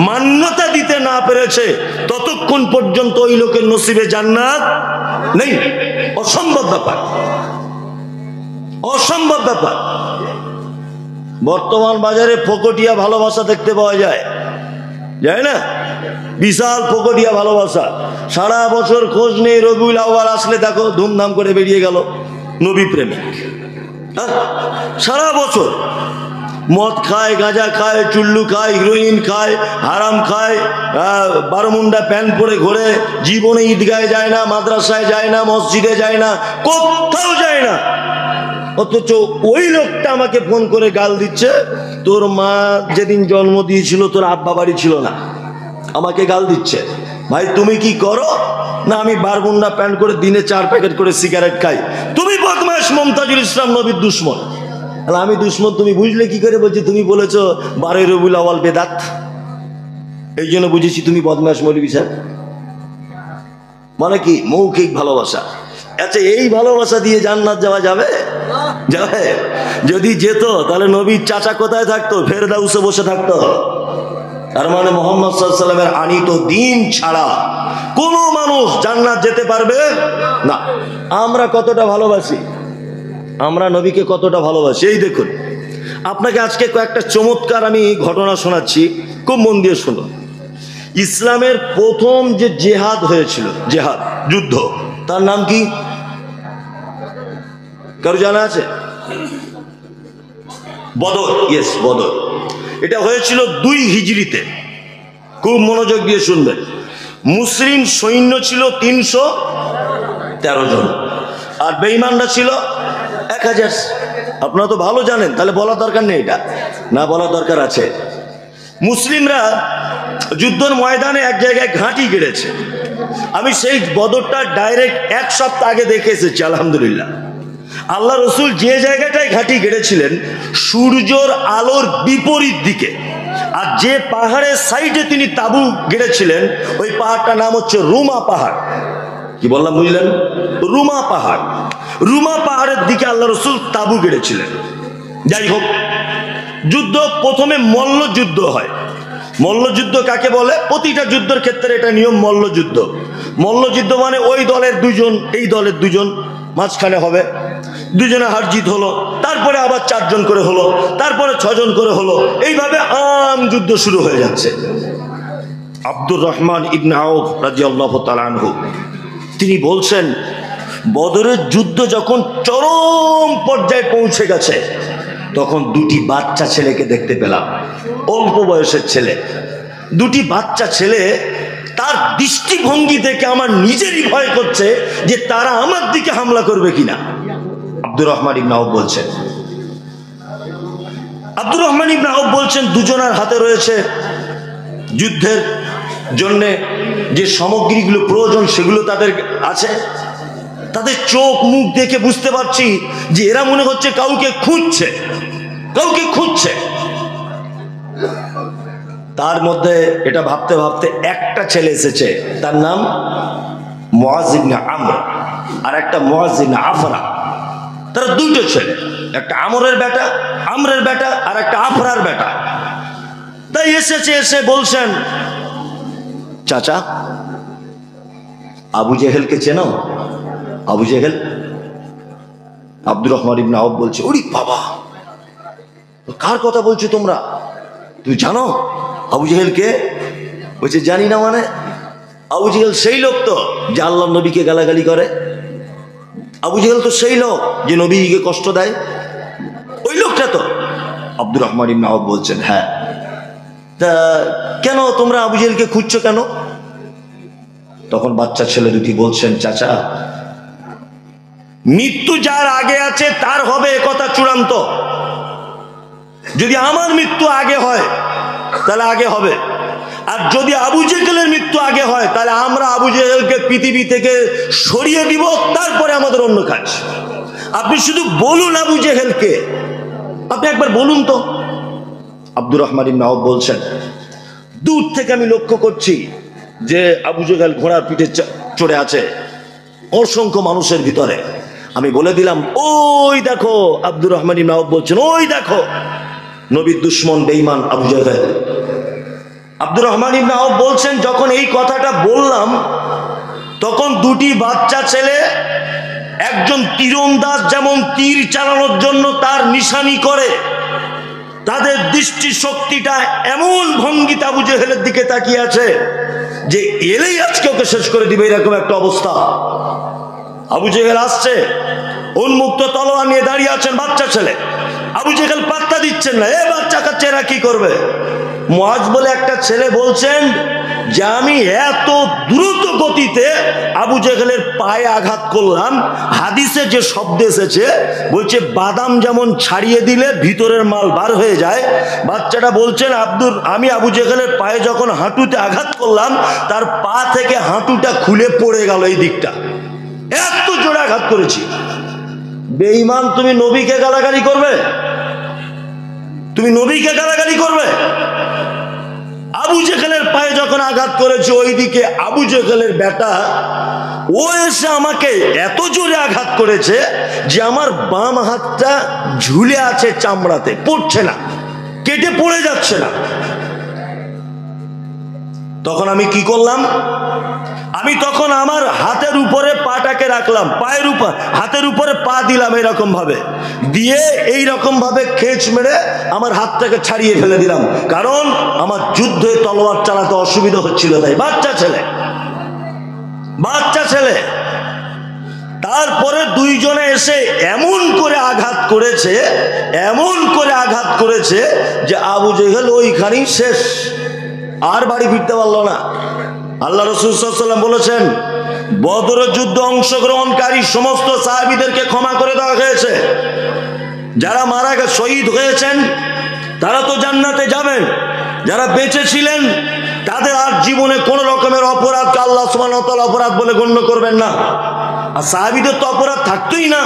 মান্যতা দিতে না পেরেছে, ততক্ষণ পর্যন্ত ওই লোকের নসিবে জান্নাত নেই। অসম্ভব ব্যাপার, অসম্ভব ব্যাপার। বর্তমান বাজারে ফকটিয়া ভালোবাসা দেখতে পাওয়া যায়, যায় না? বিশাল ফকটিয়া ভালোবাসা, সারা বছর খোঁজ নেই, রবিউল আউয়াল আসলে দেখো ধুমধাম করে বেরিয়ে গেল নবী প্রেমিক। সারা বছর মদ খায়, গাঁজা খায়, চুল্লু খায়, হিরোইন খায়, হারাম খায়, বারোমুন্ডা প্যান্ট পরে ঘোরে, জীবনে ঈদগাহে যায় না, মাদ্রাসায় যায় না, মসজিদে যায় না, কোথাও যায় না। অথচ ওই লোকটা আমাকে ফোন করে গাল দিচ্ছে, তোর মা যেদিন জন্ম দিয়েছিল তোর আব্বা বাড়ি ছিল না, আমাকে গাল দিচ্ছে। ভাই তুমি কি করো? না আমি বারমুন্ডা প্যান্ট করে দিনে 4 প্যাকেট করে সিগারেট খাই। তুমি বদমাশ, মমতাজুল ইসলাম নবীর দুশ্মন। আমি দুশ্মন তুমি বুঝলে কি করে? বলছি তুমি বলেছো 12 রবিউল আউয়াল বেদাত, এই জন্য বুঝেছি তুমি বদমাশ মৌলভী সাহেব। মানে কি? মৌখিক ভালোবাসা। আচ্ছা, এই ভালোবাসা দিয়ে জান্নাত যাওয়া যাবে? যাবে? যদি যেত তাহলে নবীর চাচা কোথায় থাকতো? ফেরদাউসে বসে থাকতো। তার মানে মুহাম্মদ সাল্লাল্লাহু আলাইহি ওয়াসাল্লামের আনিত দিন ছাড়া কোন মানুষ জান্নাত যেতে পারবে না। আমরা কতটা ভালোবাসি, আমরা নবীকে কতটা ভালোবাসি। এই দেখুন, আপনাকে আজকে কয়েকটা চমৎকার আমি ঘটনা শোনাচ্ছি, খুব মন দিয়ে শুনুন। ইসলামের প্রথম যে জেহাদ হয়েছিল, জেহাদ যুদ্ধ, তার নাম কি কারো জানা আছে? বদর। ইয়েস, বদর। এটা হয়েছিল 2 হিজরিতে। খুব মনোযোগ দিয়ে শুনবেন। মুসলিম সৈন্য ছিল 313 জন, আর বেঈমানরা ছিল 1000। আপনারা তো ভালো জানেন, তাহলে বলার দরকার নেই, এটা না বলার দরকার আছে। মুসলিমরা যুদ্ধের ময়দানে এক জায়গায় ঘাঁটি গেড়েছে। আমি সেই বদরটা ডাইরেক্ট 1 সপ্তাহ আগে দেখে এসেছি, আলহামদুলিল্লাহ। আল্লাহ রসুল যে জায়গাটায় ঘাঁটি গেড়েছিলেন সূর্যর আলোর বিপরীত দিকে, আর যে পাহাড়ের সাইডে তিনি তাবু গেড়েছিলেন ওই পাহাড়টার নাম হচ্ছে রুমা পাহাড়। কি বললাম বুঝলেন? রুমা পাহাড়। রুমা পাহাড়ের দিকে আল্লাহ রসুল তাবু গেড়েছিলেন। যাই হোক, যুদ্ধ প্রথমে মল্লযুদ্ধ হয়। মল্লযুদ্ধ কাকে বলে? প্রতিটা যুদ্ধের ক্ষেত্রে এটা নিয়ম, মল্লযুদ্ধ। মল্লযুদ্ধ মানে ওই দলের 2 জন, এই দলের 2 জন, মাঝখানে হবে, 2 জনে হার জিত হলো, তারপরে আবার 4 জন করে হলো, তারপরে 6 জন করে হলো, এইভাবে আম যুদ্ধ শুরু হয়ে যাচ্ছে। আব্দুর রহমান ইবনে আউফ রাদিয়াল্লাহু তাআলা আনহু তিনি বলছেন, বদরের যুদ্ধ যখন চরম পর্যায়ে পৌঁছে গেছে, তখন 2টি বাচ্চা ছেলেকে দেখতে পেলাম, অল্প বয়সের ছেলে। 2টি বাচ্চা ছেলে, তার দৃষ্টিভঙ্গি দেখে আমার নিজেরই ভয় করছে যে তারা আমার দিকে হামলা করবে কিনা। আব্দুর রহমান ইবনে আউফ বলছেন, আব্দুর রহমান ইবনে আউফ বলছেন, 2 জনের হাতে রয়েছে যুদ্ধের জন্য যে সামগ্রীগুলো প্রয়োজন সেগুলো তাদের আছে। তাদের চোখ মুখ দেখে বুঝতে পারছি যে এরা মনে হচ্ছে কাউকে খুঁজছে, কাউকে খুঁজছে। তার মধ্যে এটা ভাবতে ভাবতে একটা ছেলে এসেছে, তার নাম মুআজ ইবনে আমর, আর একটা মুআজ ইবনে আফরা। তারা 2টো ছেলে, একটা আমরের বেটা, আমরের বেটা, আর একটা আফরার বেটা। তাই এসেছে, এসে বলছেন, চাচা আবু জেহেলকে চেনো? আবু জেহেল? আব্দুর রহমান ইবনে আউফ বলছে, ওরে বাবা, কার কথা বলছো তোমরা? তুমি জানো? আবু জেহেলকে? বলছে জানি না। মানে আবু জেহেল সেই লোক তো যে আল্লাহ নবীকে গালাগালি করে। আবু জেহেল তো সেই লোক যে নবীকে কষ্ট দেয়, ওই লোকটা তো। আব্দুর রহমান ইবনে আওফ বলছেন হ্যাঁ। তা কেন তোমরা আবু জেহেলকে খুঁজছো কেন? তখন বাচ্চা ছেলে দুটি বলছেন, চাচা, মৃত্যু যার আগে আছে তার হবে একথা চূড়ান্ত। যদি আমার মৃত্যু আগে হয় তাহলে আগে হবে, আর যদি আবু জেহেলের মৃত্যু আগে হয় তাহলে আমরা আবু জেহেলকে পৃথিবী থেকে সরিয়ে দিব, তারপরে আমাদের অন্য কাজ। আপনি শুধু বলুন আবু জেহেলকে, আপনি একবার বলুন তো। আব্দুর রহমান ইবনে আওফ বলছেন, দূর থেকে আমি লক্ষ্য করছি যে আবু জেহেল ঘোড়ার পিঠে চড়ে আছে অসংখ্য মানুষের ভিতরে। আমি বলে দিলাম, ওই দেখো। আব্দুর রহমান ইবনে আওফ বলছেন, ওই দেখো নবীর দুশমন বেঈমান আবু জেহেল। আব্দুর রহমান ইবনে আওফ বলছেন, যখন এই কথাটা বললাম তখন দুটি বাচ্চা ছেলে, একজন তীরন্দাজ যেমন তীর চালানোর জন্য তার নিশানি করে, তাদের দৃষ্টি শক্তিটা এমন ভঙ্গিতে আবু জেহেলের দিকে তাকিয়ে আছে যে এলেই আজকে ওকে শেষ করে দিবে, এরকম একটা অবস্থা। আবু জেহেল আসছে, উন্মুক্ত তলোয়ার নিয়ে দাঁড়িয়ে আছেন বাচ্চা ছেলে। আবু জেহেল পাত্তা দিচ্ছেন না। এ বাচ্চা কাচ্চা এরা কি করবে? মুআজ বলে একটা ছেলে বলছেন যে আমি এত দ্রুত গতিতে আবু জেহেলের পায়ে আঘাত করলাম, হাদিসে যে শব্দ এসেছে বলছে বাদাম যেমন ছাড়িয়ে দিলে ভিতরের মাল বার হয়ে যায়। বাচ্চাটা বলছেন, আমি আবু জেহেলের পায়ে যখন হাঁটুতে আঘাত করলাম তার পা থেকে হাঁটুটা খুলে পড়ে গেল এই দিকটা, এত জোরে আঘাত করেছি। বেঈমান, তুমি নবীকে গালাগালি করবে? তুমি নবীকে গালাগালি করবে? আবু জেহেলের পায়ে যখন আঘাত করেছে ওইদিকে আবু জেহেলের বেটা ও এসে আমাকে এত জোরে আঘাত করেছে যে আমার বাম হাতটা ঝুলে আছে চামড়াতে, পড়ছে না, কেটে পড়ে যাচ্ছে না। তখন আমি কি করলাম? আমি তখন আমার হাতের উপরে পাটাকে রাখলাম, পায়ের উপর হাতের উপরে পা দিলাম এরকম ভাবে, দিয়ে এইরকম ভাবে খেঁচ মেরে আমার হাতটাকে ছাড়িয়ে ফেলে দিলাম, কারণ আমার যুদ্ধে তলোয়ার চালাতে অসুবিধা হচ্ছিল। তাই বাচ্চা ছেলে। তারপরে দুইজনে এসে এমন করে আঘাত করেছে যে আবু জেহেল ওইখানেই শেষ, আর বাড়ি ফিরতে পারলো না। আল্লাহ রাসূল সাল্লাল্লাহু আলাইহি ওয়াসাল্লাম বলেছেন, বদর যুদ্ধে অংশগ্রহণকারী সমস্ত সাহাবীদেরকে ক্ষমা করে দেওয়া হয়েছে। যারা মারা গেছে, শহীদ হয়েছেন, তারা তো জান্নাতে যাবেন। যারা বেঁচে ছিলেন তাদের আর জীবনে কোনো রকমের অপরাধকে আল্লাহ সুবহানাহু ওয়া তাআলা অপরাধ বলে গণ্য করবেন না। আর সাহাবীদের তো অপরাধ থাকতোই না,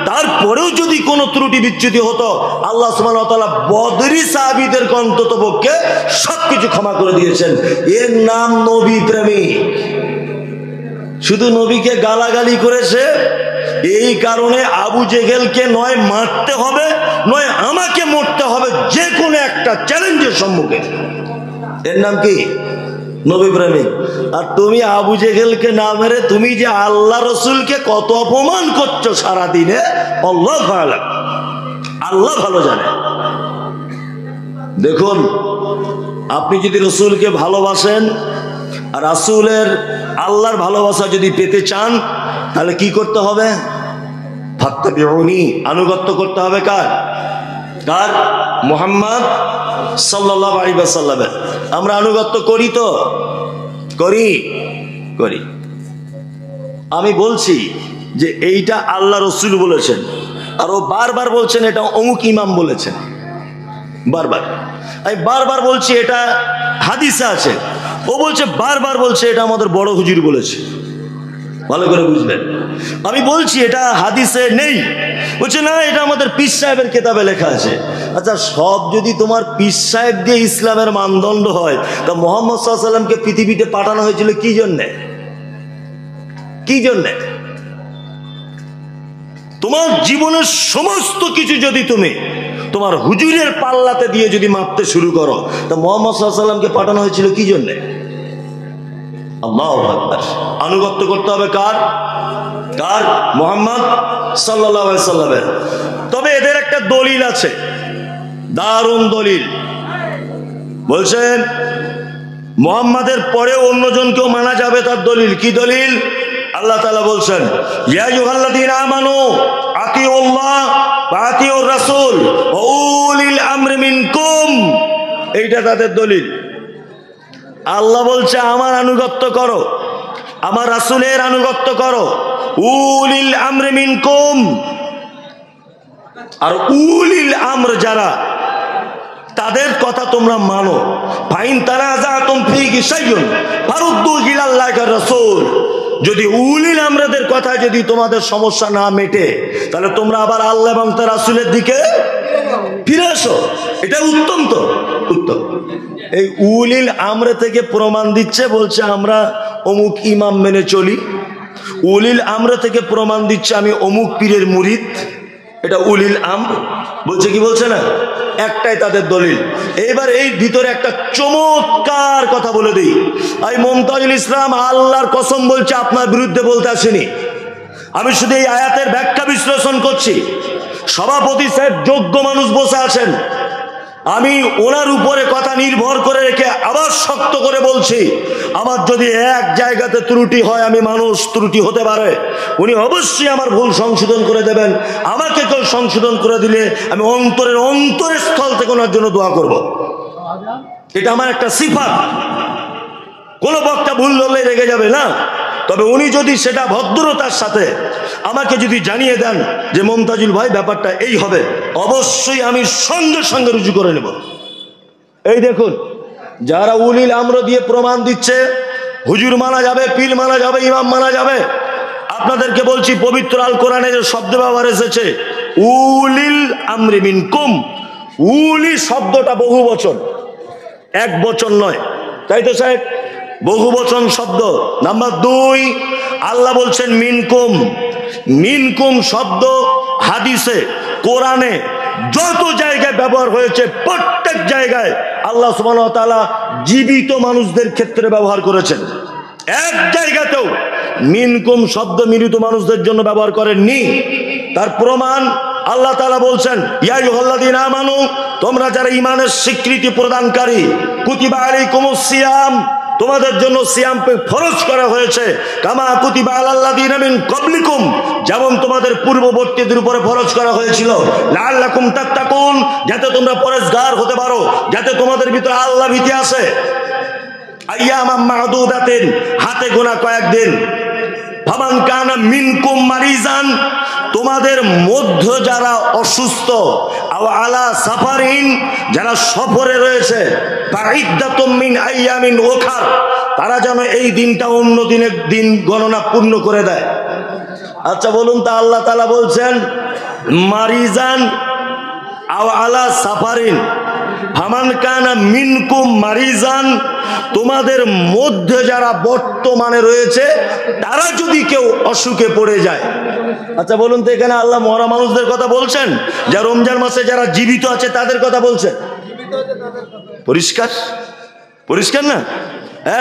তারপরেও যদি কোনো ত্রুটি বিচ্যুতি হতো আল্লাহ সুবহানাহু ওয়া তাআলা বদরি সাহাবীদের অন্ততপক্ষে সবকিছু ক্ষমা করে দিয়েছেন। এর নাম নবী প্রেমী। শুধু নবীকে গালাগালি করেছে, এই কারণে আবু জেহেলকে নয় মারতে হবে নয় আমাকে মরতে হবে, যে কোনো একটা চ্যালেঞ্জের সম্মুখে। এর নাম কি? নবী প্রেমিক। আর তুমি আবু জেহেলকে না মেরে তুমি যে আল্লাহ রসুলকে কত অপমান করছো সারাদিনে, আল্লাহ ভালো জানে। দেখুন, আপনি যদি রসুলকে ভালোবাসেন আর রাসূলের আল্লাহর ভালোবাসা যদি পেতে চান তাহলে কি করতে হবে? ফাত্তাবিউনি, আনুগত্য করতে হবে। কার? মুহাম্মদ সাল্লাল্লাহু আলাইহি ওয়াসাল্লামের। আমরা আনুগত্য করি তো? করি। আমি বলছি যে এইটা আল্লাহ রসুল বলেছেন, আর ও বারবার বলছেন এটা অমুক ইমাম বলেছেন। আমি বারবার বলছি এটা হাদিসে আছে, ও বলছে বারবার বলছে এটা আমাদের বড় হুজুর বলেছে। ভালো করে বুঝবেন, আমি বলছি এটা হাদিসে নেই, বলছে না এটা আমাদের পীর সাহেবের কিতাবে লেখা আছে। আচ্ছা, সব যদি তোমার পীর সাহেব দিয়ে ইসলামের মানদণ্ড হয়, তা মুহাম্মদ সাল্লাল্লাহু আলাইহি ওয়াসাল্লামকে পৃথিবীতে পাঠানো হয়েছিল কি জন্যে? তোমার জীবনের সমস্ত কিছু যদি তুমি তোমার হুজুরের পাল্লাতে দিয়ে যদি মাপতে শুরু করো, তা মুহাম্মদ সাল্লাল্লাহু আলাইহি ওয়াসাল্লামকে পাঠানো হয়েছিল কি জন্যে? আল্লাহু আকবার। আনুগত্য করতে হবে কার? মুহাম্মদ সাল্লাল্লাহু আলাইহি ওয়াসাল্লামের। তবে এদের একটা দলিল আছে, দারুণ দলিল। বলছেন মুহাম্মাদের পরেও অন্যজনকেও মানা যাবে, তার দলিল কি দলিল? আল্লাহ তাআলা বলছেন ইয়া আইয়ুহাল্লাযীনা আমানু আতিউল্লাহ ওয়া আতিউর রাসূল ওয়া উলিল আমরি মিনকুম, এইটা তাদের দলিল। আল্লাহ বলছে আমার আনুগত্য করো, আমার রাসূলের আনুগত্য করো, উলিল আমরি মিনকুম। আর উলিল আমর যারা, তাদের কথা তোমরা মানো। ফাইন তানাযাতুম ফীহি শাইউন ফারুদ্দু ইলাল্লাহি ওয়া রাসূল, যদি উলিল আমরদের কথা যদি তোমাদের সমস্যা না মেটে, তাহলে তোমরা আবার আল্লাহ এবং তার রাসূলের দিকে ফিরে আসো। এটা উত্তম, তো উত্তম। এই উলিল আমর থেকে প্রমাণ দিচ্ছে, বলছে আমরা অমুক ইমাম মেনে চলি। উলিল আমর থেকে প্রমাণ দিচ্ছে আমি অমুক পীরের মুরিদ। এটা উলিল আমর বলছে, কি বলছে না? একটাই তাদের দলিল। এবার এই ভিতরে একটা চমৎকার কথা বলে দিই। এই মুমতাজুল ইসলাম আল্লাহর কসম বলছে আপনার বিরুদ্ধে বলতে আসেনি, আমি শুধু এই আয়াতের ব্যাখ্যা বিশ্লেষণ করছি। সভাপতি সাহেব যোগ্য মানুষ বসে আছেন, আমি ওনার উপরে কথা নির্ভর করে রেখে আবার শক্ত করে বলছি, আমার যদি এক জায়গাতে ত্রুটি হয়, আমি মানুষ, ত্রুটি হতে পারে, উনি অবশ্যই আমার ভুল সংশোধন করে দেবেন। আমাকে কেউ সংশোধন করে দিলে আমি অন্তরের স্থল থেকে ওনার জন্য দোয়া করব। এটা আমার একটা সিফাত। কোনো বক্তা ভুল ধরলে রেগে যাবে না, তবে উনি যদি সেটা ভদ্রতার সাথে আমাকে যদি জানিয়ে দেন যে মুমতাজুল ভাই ব্যাপারটা এই হবে, অবশ্যই আমি সঙ্গে সঙ্গে রুজু করে নেব। এই দেখুন, যারা উলিল আমর দিয়ে প্রমাণ দিচ্ছে হুজুর মানা যাবে, পীর মানা যাবে, ইমাম মানা যাবে, আপনাদেরকে বলছি পবিত্র আল কোরআনে যে শব্দ ব্যবহার এসেছে উলিল আমরি মিনকুম, উলি শব্দটা বহু বচন, এক বচন নয়, তাই তো সাহেব? বহু বচন শব্দ। নাম্বার 2, আল্লাহ বলছেন মিনকুম। মিনকুম শব্দ হাদিসে, কোরআনে যত জায়গায় ব্যবহার হয়েছে, প্রত্যেক জায়গায় আল্লাহ সুবহানাহু ওয়া তাআলা জীবিত মানুষদের ক্ষেত্রে ব্যবহার করেছেন। এক জায়গাতেও মিনকুম শব্দ মৃত মানুষদের জন্য ব্যবহার করেননি। তার প্রমাণ আল্লাহ তাআলা বলছেন ইয়া আইয়ুহাল্লাযীনা আমানু, তোমরা যারা ঈমানের স্বীকৃতি প্রদানকারী, কুতিবা আলাইকুমুস সিয়াম, তোমাদের জন্য সিয়াম ফরজ করা হয়েছে, কামা কুতিবা আলাল্লাযীনা মিন ক্বাবলিকুম, যেমন তোমাদের পূর্ববর্তীদের উপরে ফরজ করা হয়েছিল, লাআল্লাকুম তাত্তাকুন, যাতে তোমরা পরহেজগার হতে পারো, যাতে তোমাদের ভিতরে আল্লাহ ভীতি আসে। আইয়ামাম মা'দুদাতিন, হাতে গোনা কয়েকদিন। ফামান কানা মিনকুম মারিজান, তোমাদের মধ্যে যারা অসুস্থ, আও আলা সাফারিন, যারা সফরে রয়েছে, ফাইদ্দাতুম মিন আইয়ামিন উখার, তারা যেন এই দিনটা অন্য দিনের দিন গণনা পূর্ণ করে দেয়। আচ্ছা বলুন তো, আল্লাহ তাআলা বলছেন মারিজান আও আলা সাফারিন, ফামান কানা মিনকুম মারিজান, তোমাদের মধ্যে যারা বর্তমানে রয়েছে তারা যদি কেউ অসুখে পড়ে যায়। আচ্ছা বলুন তো, এখানে আল্লাহ মরা মানুষদের কথা বলছেন, যা রমজান মাসে যারা জীবিত আছে তাদের কথা বলছেন? পরিষ্কার, পরিষ্কার না?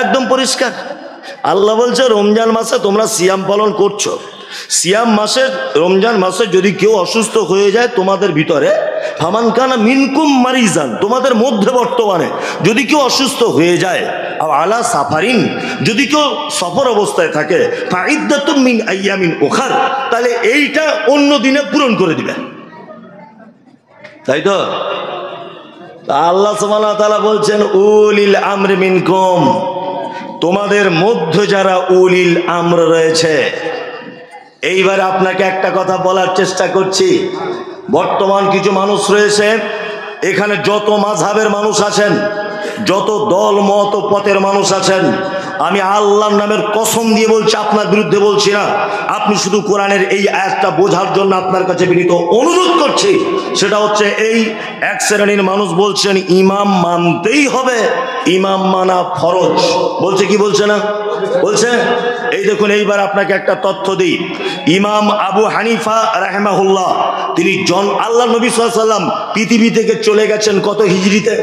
একদম পরিষ্কার। আল্লাহ বলছে রমজান মাসে তোমরা সিয়াম পালন করছো, সিয়াম মাসে, রমজান মাসে যদি কেউ অসুস্থ হয়ে যায় তোমাদের ভিতরে, ফামান কানা মিনকুম মারিজান, তোমাদের মধ্যে বর্তমানে যদি কেউ অসুস্থ হয়ে যায়, আর আলা সাফারিন, যদি কেউ সফর অবস্থায় থাকে, ফাইদ্দাতুম মিন আইয়ামিন উখার, তাহলে এইটা অন্য দিনে পূরণ করে দিবে, তাই তো? আল্লাহ সুবহানাহু ওয়া তাআলা বলছেন উলিল আমরি মিনকুম, তোমাদের মধ্যে যারা উলিল আমর রয়েছে। এইবার আপনাকে একটা কথা বলার চেষ্টা করছি। বর্তমান কিছু মানুষ রয়েছে, এখানে যত মাযহাবের মানুষ আছেন, যত দল মত পথের মানুষ আছেন, আমি আল্লাহর নামের কসম দিয়ে বলছি, আপনার বিরুদ্ধে বলছি না, আপনি শুধু কোরআনের এই আয়াতটা বোঝার জন্য আপনার কাছে বিনীত অনুরোধ করছি। সেটা হচ্ছে এই এক শ্রেণীর মানুষ বলছেন ইমাম মানতেই হবে, ইমাম মানা ফরজ। বলছে কি বলছে না? বলছে। এই দেখুন, এইবার আপনাকে একটা তথ্য দিই। ইমাম আবু হানিফা রাহিমাহুল্লাহ, তিনি আল্লাহ নবী সাল্লাল্লাহু আলাইহি ওয়াসাল্লাম পৃথিবী থেকে চলে গেছেন কত হিজরিতে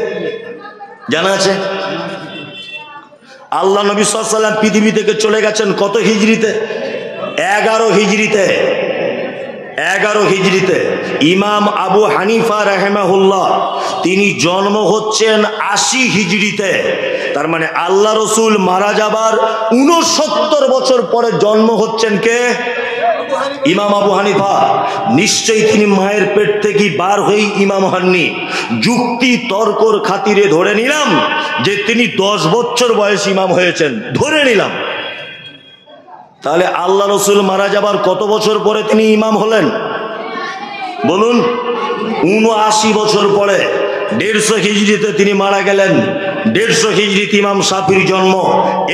জানা আছে? আল্লাহ নবী সাল্লাল্লাহু আলাইহি ওয়াসাল্লাম পৃথিবী থেকে চলে গেছেন কত হিজরিতে? 11 হিজরিতে। 11 হিজরিতে ইমাম আবু হানিফা রাহিমাহুল্লাহ তিনি জন্ম হচ্ছেন ৮০ হিজরিতে। তার মানে আল্লাহ রসুল মারা যাবার ৬৯ বছর পরে জন্ম হচ্ছেন কে? ইমাম আবু হানিফা। নিশ্চয়ই তিনি মায়ের পেট থেকে বার হয়েই ইমাম হননি। যুক্তি তর্কর খাতিরে ধরে নিলাম যে তিনি ১০ বছর বয়স ইমাম হয়েছেন, ধরে নিলাম। তাহলে আল্লাহ রসুল মারা যাবার কত বছর পরে তিনি ইমাম হলেন বলুন? ৭৯ বছর পরে। ১৫০ হিজরিতে তিনি মারা গেলেন। ১৫০ হিজরিতে ইমাম শাফির জন্ম।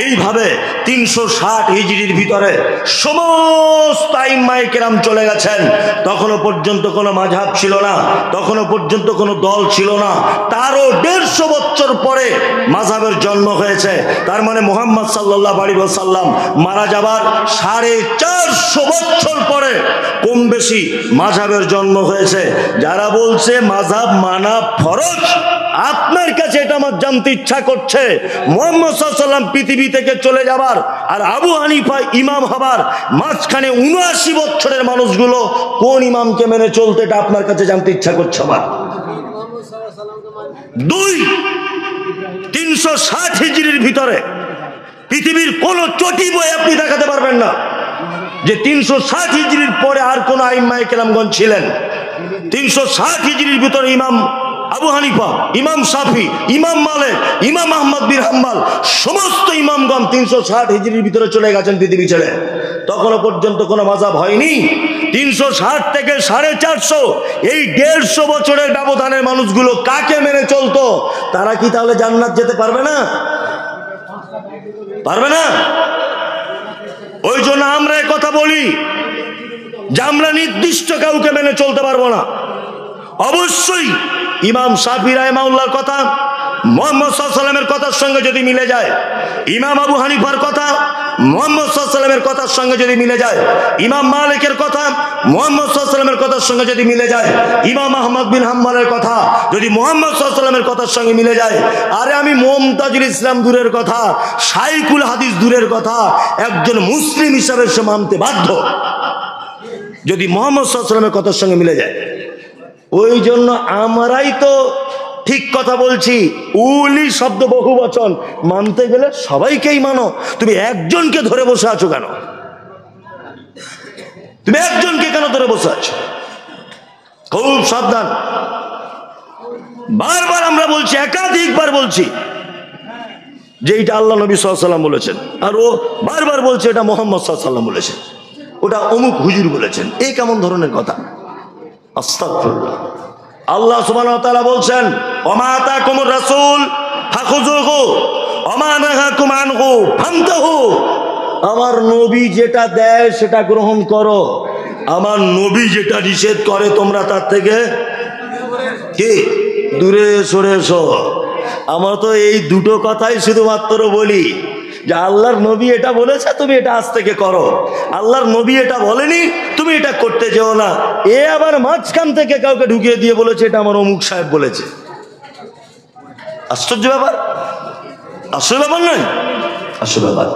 এইভাবে ৩৬০ হিজরির ভিতরে সমস্ত আইম্মায়ে কেরাম চলে গেছেন। তখনও পর্যন্ত কোনো মাযহাব ছিল না, তখনও পর্যন্ত কোনো দল ছিল না। তারও ১৫০ বছর পরে মাযহাবের জন্ম হয়েছে। তার মানে মুহাম্মদ সাল্লাল্লাহু আলাইহি ওয়াসাল্লাম মারা যাবার ৪৫০ বছর পরে কম বেশি মাযহাবের জন্ম হয়েছে। যারা বলছে মাযহাব মানা ফরজ, আপনার কাছে এটা আমার জানতে ইচ্ছা করছে, মুহাম্মদ সাল্লাল্লাহু আলাইহি ওয়াসাল্লাম পৃথিবী থেকে চলে যাবার আর আবু হানিফা ইমাম হবার মাঝখানে ৭৯ বছরের মানুষগুলো কোন ইমামকে মেনে চলতে, এটা আপনার কাছে জানতে ইচ্ছা করছে আমার। ২ ৩৬০ হিজরির ভিতরে পৃথিবীর কোন চটি বই আপনি দেখাতে পারবেন না যে ৩৬০ হিজরির পরে আর কোন আইম্মায়ে কেরামগণ ছিলেন। ৩৬০ হিজরির ভিতরে ইমাম আবু হানিফা, ইমাম শাফি, ইমাম মালিক, ইমাম আহমদ বিন হাম্বল সমস্ত ইমামগণ ৩৬০ হিজরির ভিতরে চলে গেছেন পৃথিবী ছেড়ে। তখনও পর্যন্ত কোনো মাযহাব হয়নি। ৩৬০ থেকে ৪৫০ এই ১৫০ বছরের ব্যবধানের মানুষগুলো কাকে মেনে চলতো? তারা কি তাহলে জান্নাত যেতে পারবে না? পারবে না? ওই জন্য আমরা কথা বলি যে আমরা নির্দিষ্ট কাউকে মেনে চলতে পারবো না। অবশ্যই ইমাম শাফি রাহিমাহুল্লাহর কথা মুহাম্মদ সাল্লাল্লাহু আলাইহি ওয়াসাল্লামের কথার সঙ্গে যদি মিলে যায়, ইমাম আবু হানিফার কথা মুহাম্মদ সাল্লাল্লাহু আলাইহি ওয়াসাল্লামের কথার সঙ্গে যদি মিলে যায়, ইমাম মালিকের কথা মুহাম্মদ সাল্লাল্লাহু আলাইহি ওয়াসাল্লামের কথার সঙ্গে যদি মিলে যায়, ইমাম আহমদ বিন হাম্বলের কথা যদি মুহাম্মদ সাল্লাল্লাহু আলাইহি ওয়াসাল্লামের কথার সঙ্গে মিলে যায়, আরে আমি মুমতাজুল ইসলাম দূরের কথা, শাইখুল হাদিস দূরের কথা, একজন মুসলিম হিসাবে সে মানতে বাধ্য যদি মুহাম্মদ সাল্লাল্লাহু আলাইহি ওয়াসাল্লামের কথার সঙ্গে মিলে যায়। ওই জন্য আমরাই তো ঠিক কথা বলছি, উলি শব্দ বহু বচন, মানতে গেলে সবাইকেই মানো। তুমি একজনকে ধরে বসে আছো কেন? তুমি একজনকে কেন ধরে বসে আছো? খুব সাবধান। বারবার আমরা বলছি, একাধিকবার বলছি যে এটা আল্লাহ নবী সাল্লাল্লাহু আলাইহি ওয়াসাল্লাম বলেছেন, আর ও বারবার বলছে এটা মুহাম্মদ সাল্লাল্লাহু আলাইহি ওয়াসাল্লাম বলেছেন, ওটা অমুক হুজুর বলেছেন। এই কেমন ধরনের কথা? আস্তাগফিরুল্লাহ। আল্লাহ সুবহানাহু ওয়া তাআলা বলছেন, ওমা আতাকুমুর রাসূল ফাখুযুহু ওমা নাহাকুম আনহু ফান্তাহু। আমার নবী যেটা দেয় সেটা গ্রহণ করো, আমার নবী যেটা নিষেধ করে তোমরা তার থেকে কি দূরে সরে এসো। আমরা তো এই দুটো কথাই শুধুমাত্র বলি যে আল্লাহর নবী এটা বলেছে, তুমি এটা আজ থেকে করো। আল্লাহর নবী এটা বলেনি, তুমি এটা করতে যেও না। এ আবার মাঝখান থেকে কাউকে ঢুকিয়ে দিয়ে বলেছে এটা আমার অমুক সাহেব বলেছে। আশ্চর্য ব্যাপার, আসলে ব্যাপার নয়, আসলে ব্যাপার।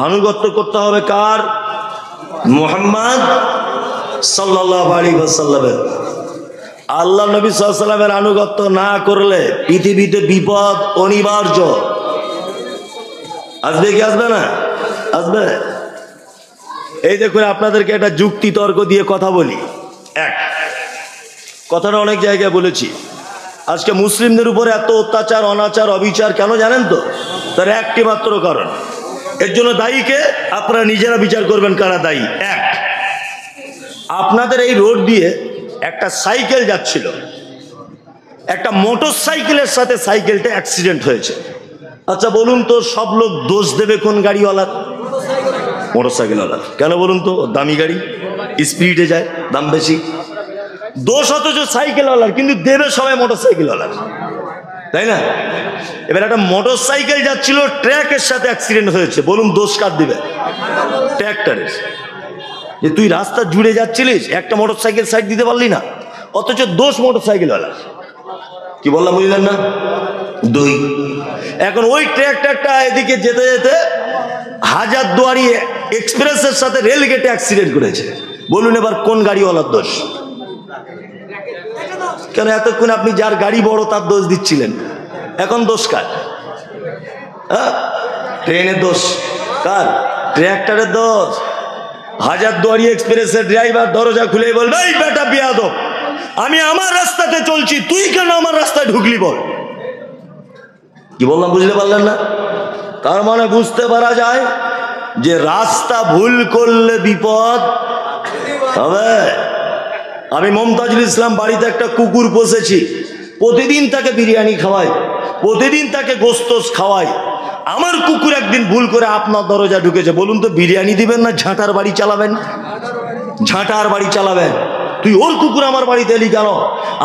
আনুগত্য করতে হবে কার? মুহাম্মদ সাল্লাল্লাহু আলাইহি ওয়াসাল্লামের। আল্লাহ নবী সাল্লাল্লাহু আলাইহি ওয়াসাল্লামের আনুগত্য না করলে পৃথিবীতে বিপদ অনিবার্য। আসবে কি আসবে না? আসবে। এই দেখুন, আপনাদেরকে একটা যুক্তি তর্ক দিয়ে কথা বলি। এক কথাটা অনেক জায়গায় বলেছি, আজকে মুসলিমদের উপরে এত অত্যাচার, অনাচার, অবিচার কেন জানেন তো? তার একটি মাত্র কারণ। এর জন্য দায়ীকে আপনারা নিজেরা বিচার করবেন কারা দায়ী। এক, আপনাদের এই রোড দিয়ে একটা সাইকেল যাচ্ছিল, একটা মোটর সাইকেলের সাথে সাইকেলটা অ্যাক্সিডেন্ট হয়েছে। আচ্ছা বলুন তো, সব লোক দোষ দেবে কোন গাড়িওয়ালার? মোটর সাইকেলওয়ালার। কেন বলুন তো? দামি গাড়ি, স্পিডে যায়, দাম বেশি। দোষ অথচ সাইকেলওয়ালার, কিন্তু দেবে সবাই মোটর সাইকেলওয়ালার, তাই না? এবার একটা মোটর সাইকেল যাচ্ছিল, ট্র্যাকের সাথে অ্যাক্সিডেন্ট হয়েছে, বলুন দোষ কার দিবে? ট্র্যাক্টরের। যে তুই রাস্তা জুড়ে যাচ্ছিলিস, একটা মোটর সাইকেল সাইড দিতে পারলি না, অথচ দোষ মোটর সাইকেলওয়ালার। কি বললাম বুঝলেন না? দুই, এখন ওই ট্র্যাক্টরটা এদিকে যেতে যেতে হাজারদুয়ারি এক্সপ্রেসের সাথে রেল গেটে অ্যাক্সিডেন্ট করেছে। বলুন এবার কোন গাড়িওয়ালার দোষ? কেন এতক্ষণ আপনি যার গাড়ি বড় তার দোষ দিচ্ছিলেন, এখন দোষ কার? হ্যাঁ, ট্রেনের দোষ কার? ট্র্যাক্টরের দোষ? হাজারদুয়ারি এক্সপ্রেসের ড্রাইভার দরজা খুলে বলবে, এই বেটা বিয়াদব, আমি আমার রাস্তাতে চলছি, তুই কেন আমার রাস্তায় ঢুকলি বল? কি বললাম বুঝতে পারলেন না? তার মানে বুঝতে পারা যায় যে রাস্তা ভুল করলে বিপদ হবে। আমি মমতাজুল ইসলাম বাড়িতে একটা কুকুর পোষেছি, প্রতিদিন তাকে বিরিয়ানি খাওয়াই, প্রতিদিন তাকে গোস্ত খাওয়াই। আমার কুকুর একদিন ভুল করে আপনার দরজা ঢুকেছে, বলুন তো বিরিয়ানি দিবেন না ঝাঁটার বাড়ি চালাবেন? ঝাঁটার বাড়ি চালাবেন। তুই ওর কুকুর আমার বাড়িতে এলি কেন?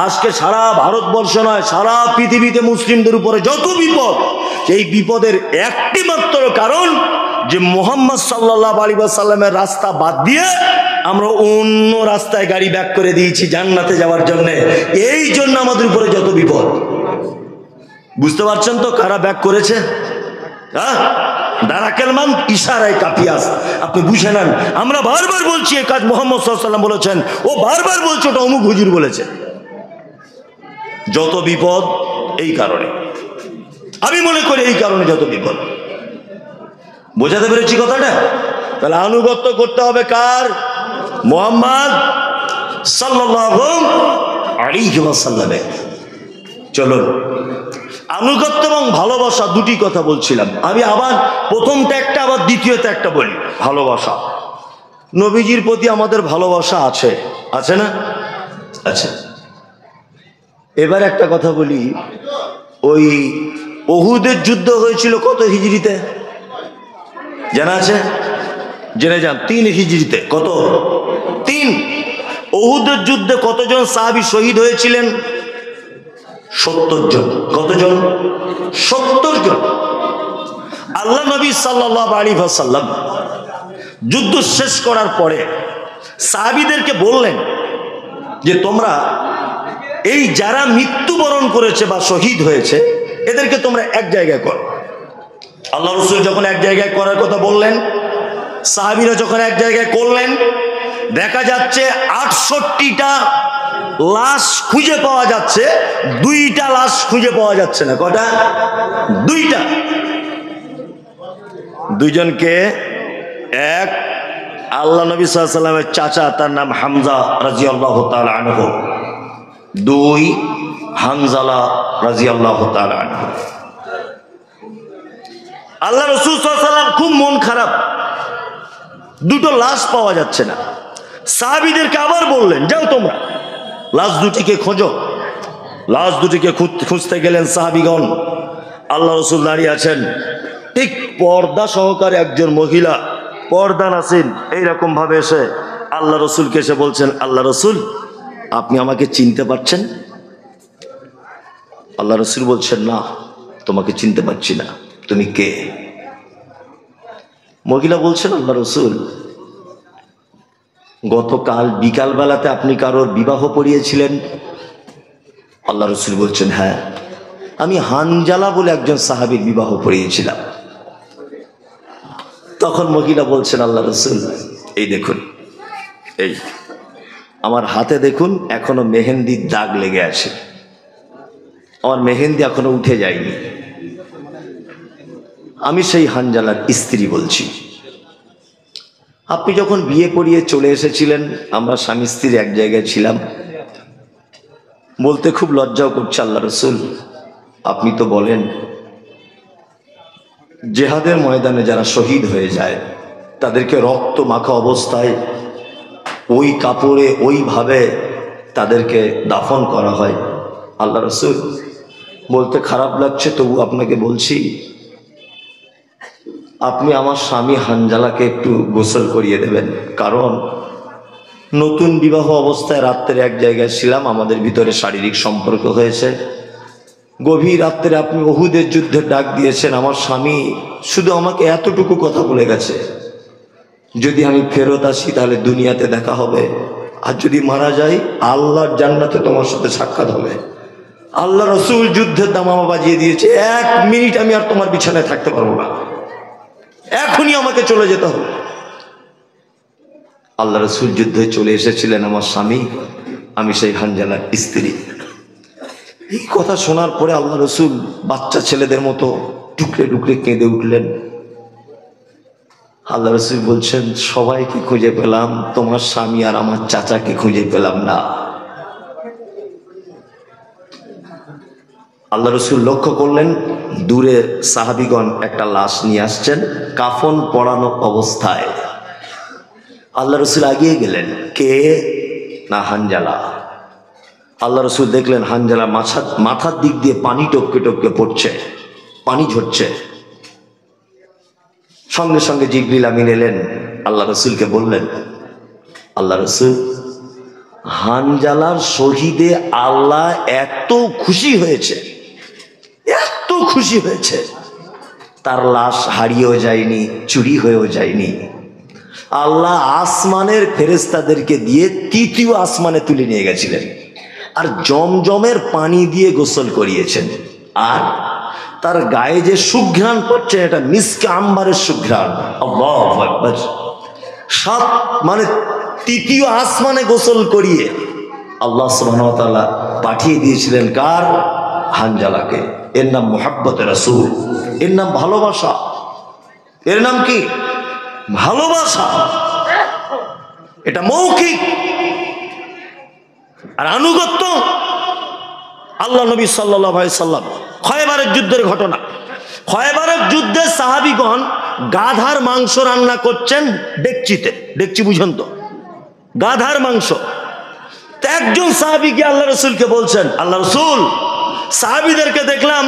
আজকে সারা ভারতবর্ষ নয়, সারা পৃথিবীতে মুসলিমদের উপরে যত বিপদ, সেই বিপদের একটি মাত্র কারণ যে মুহাম্মদ সাল্লাল্লাহু আলাইহি ওয়াসাল্লামের রাস্তা বাদ দিয়ে আমরা অন্য রাস্তায় গাড়ি ব্যাক করে দিয়েছি জান্নাতে যাওয়ার জন্য। এই জন্য আমাদের উপরে যত বিপদ। বুঝতে পারছেন তো কারা ব্যাক করেছে? হ্যাঁ, দারাকেলমান ইশারায় কাফিয়াস, আপনি বুঝে নেন। আমরা বারবার বলছি এই কাজ মুহাম্মদ সাল্লাল্লাহু আলাইহি ওয়াসাল্লাম বলেছেন, ও বারবার বলছে ওটা অমুক হুজুর বলেছে। যত বিপদ এই কারণে, আমি মনে করি এই কারণে যত বিপদ। বোঝাতে পেরেছি কথাটা? তাহলে আনুগত্য করতে হবে কার? মুহাম্মদ সাল্লাল্লাহু আলাইহি ওয়াসাল্লামের। চলুন, আনুগত্য এবং ভালোবাসা দুটি কথা বলছিলাম আমি। আবার প্রথমটা একটা, আবার দ্বিতীয়টা একটা বলি। ভালোবাসা, নবীজির প্রতি আমাদের ভালোবাসা আছে, আছে না? আছে। এবার একটা কথা বলি, ওই উহুদের যুদ্ধ হয়েছিল কত হিজরিতে জানা আছে? জেনে যান। 3 হিজরিতে। কত? 3। উহুদের যুদ্ধে কতজন সাহাবী শহীদ হয়েছিলেন? 70 জন। কতজন? 70 জন। আল্লাহ নবী সাল্লাল্লাহু আলাইহি ওয়াসাল্লাম যুদ্ধ শেষ করার পরে সাহাবীদেরকে বললেন যে তোমরা এই যারা মৃত্যুবরণ করেছে বা শহীদ হয়েছে এদেরকে তোমরা এক জায়গায় করো। আল্লাহ রাসূল যখন এক জায়গায় করার কথা বললেন, সাহাবীরা যখন এক জায়গায় করলেন, দেখা যাচ্ছে 68টা লাশ খুঁজে পাওয়া যাচ্ছে, 2টা লাশ খুঁজে পাওয়া যাচ্ছে না। কটা? 2টা। দুইজনকে, এক আল্লাহ নবী সাল্লাল্লাহু আলাইহি ওয়াসাল্লামের চাচা, তার নাম হামজা রাদিয়াল্লাহু তাআলা আনহু। 2 হানজালা রাদিয়াল্লাহু তাআলা আনহু। আল্লাহ রাসূল সাল্লাল্লাহু আলাইহি ওয়াসাল্লাম খুব মন খারাপ, 2টো লাশ পাওয়া যাচ্ছে না। সাহাবীদেরকে আবার বললেন, যাও তোমরা লাশ দুটিকে খোঁজো। লাশ দুটিকে খুঁজতে গেলেন সাহাবীগণ। আল্লাহ রাসূল দাঁড়িয়ে আছেন, ঠিক পর্দা সহকারে একজন মহিলা, পর্দা নাসিন, এইরকম ভাবে এসে আল্লাহ রাসূলকে এসে বলছেন, আল্লাহ রাসূল আপনি আমাকে চিনতে পারছেন? আল্লাহ রাসূল বলছেন, না তোমাকে চিনতে পারছি না, তুমি কে? মহিলা বলছেন, আল্লাহ রাসূল গতকাল বিকাল বেলাতে আপনি কারোর বিবাহ পড়িয়েছিলেন। আল্লাহ রাসূল বলছেন, হ্যাঁ আমি হানজালা বলে একজন সাহাবীর বিবাহ পড়িয়েছিলাম। তখন মহিলা বলছেন, আল্লাহ রাসূল এই দেখুন, এই আমার হাতে দেখুন এখনো মেহেন্দির দাগ লেগে আছে, আমার মেহেন্দি এখনো উঠে যায়নি। আমি সেই হানজালার স্ত্রী বলছি। আপনি যখন বিয়ে পড়িয়ে চলে এসেছিলেন, আমরা স্বামী স্ত্রী এক জায়গায় ছিলাম। বলতে খুব লজ্জাও করছে, আল্লাহ রাসূল আপনি তো বলেন জেহাদের ময়দানে যারা শহীদ হয়ে যায় তাদেরকে রক্ত মাখা অবস্থায় ওই কাপড়ে ওইভাবে তাদেরকে দাফন করা হয়। আল্লাহ রাসূল বলতে খারাপ লাগছে, তবু আপনাকে বলছি আপনি আমার স্বামী হানজালাকে একটু গোসল করিয়ে দেবেন, কারণ নতুন বিবাহ অবস্থায় রাত্রে এক জায়গায় ছিলাম, আমাদের ভিতরে শারীরিক সম্পর্ক হয়েছে। গভীর রাত্রে আপনি উহুদের যুদ্ধে ডাক দিয়েছেন, আমার স্বামী শুধু আমাকে এতটুকু কথা বলে গেছে, যদি আমি ফেরত আসি তাহলে দুনিয়াতে দেখা হবে, আর যদি মারা যাই আল্লাহর জান্নাতে তোমার সাথে সাক্ষাৎ হবে। আল্লাহ রাসূল যুদ্ধের দামামা বাজিয়ে দিয়েছে, 1 মিনিট আমি আর তোমার বিছানায় থাকতে পারবো না, এখনই আমাকে চলে যেতে হবে। আল্লাহ রাসূল যুদ্ধে চলে এসেছিলেন, আমার স্বামী আমি সেই হানজালার স্ত্রী। এই কথা শোনার পরে আল্লাহ রসুল বাচ্চা ছেলেদের মতো টুকরে টুকরে কেঁদে উঠলেন। আল্লাহ রসুল বলছেন, সবাইকে খুঁজে পেলাম, তোমার স্বামী আর আমার চাচাকে খুঁজে পেলাম না। আল্লাহ রসুল লক্ষ্য করলেন দূরে সাহাবীগণ একটা লাশ নিয়ে আসছেন কাফন পরানো অবস্থায়। আল্লাহ রসুল এগিয়ে গেলেন, কে? না, হানজালা। আল্লাহ রসুল দেখলেন হানজালা মাথার দিক দিয়ে পানি টপকে টপকে পড়ছে, পানি ঝরছে। সঙ্গে সঙ্গে জিবরিল আমিন এলেন, আল্লাহ রসুলকে বললেন, আল্লাহ রসুল, হানজালার শহীদে আল্লাহ এত খুশি হয়েছে, এত খুশি হয়েছে, তার লাশ হারিয়েও যায়নি, চুরি হয়েও যায়নি। আল্লাহ আসমানের ফেরেশতাদেরকে দিয়ে তৃতীয় আসমানে তুলে নিয়ে গেছিলেন, আর জমজমের পানি দিয়ে গোসল করিয়েছেন। আর তার গায়ে যে সুঘ্রাণ পড়ছে, এটা মিসকে আম্বারের সুঘ্রাণ। আল্লাহু আকবার। সাত মানে তৃতীয় আসমানে গোসল করিয়ে আল্লাহ সুবহানাহু ওয়া তাআলা পাঠিয়ে দিয়েছিলেন কার? হানজালাকে। এর নাম মুহাব্বতে রাসূল, এর নাম ভালোবাসা। এর নাম কি? ভালোবাসা। এটা মৌখিক। আর আনুগত্য, আল্লাহ নবী সাল্লাল্লাহু আলাইহি সাল্লাম খয়বারের যুদ্ধের ঘটনা। খয়বারের যুদ্ধে সাহাবীগণ গাধার মাংস রান্না করছেন ডেকচিতে। ডেকচি বুঝেন তো? গাধার মাংস। একজন সাহাবী গিয়ে আল্লাহ রসুলকে বলছেন, আল্লাহ রসুল, সাহাবীদেরকে দেখলাম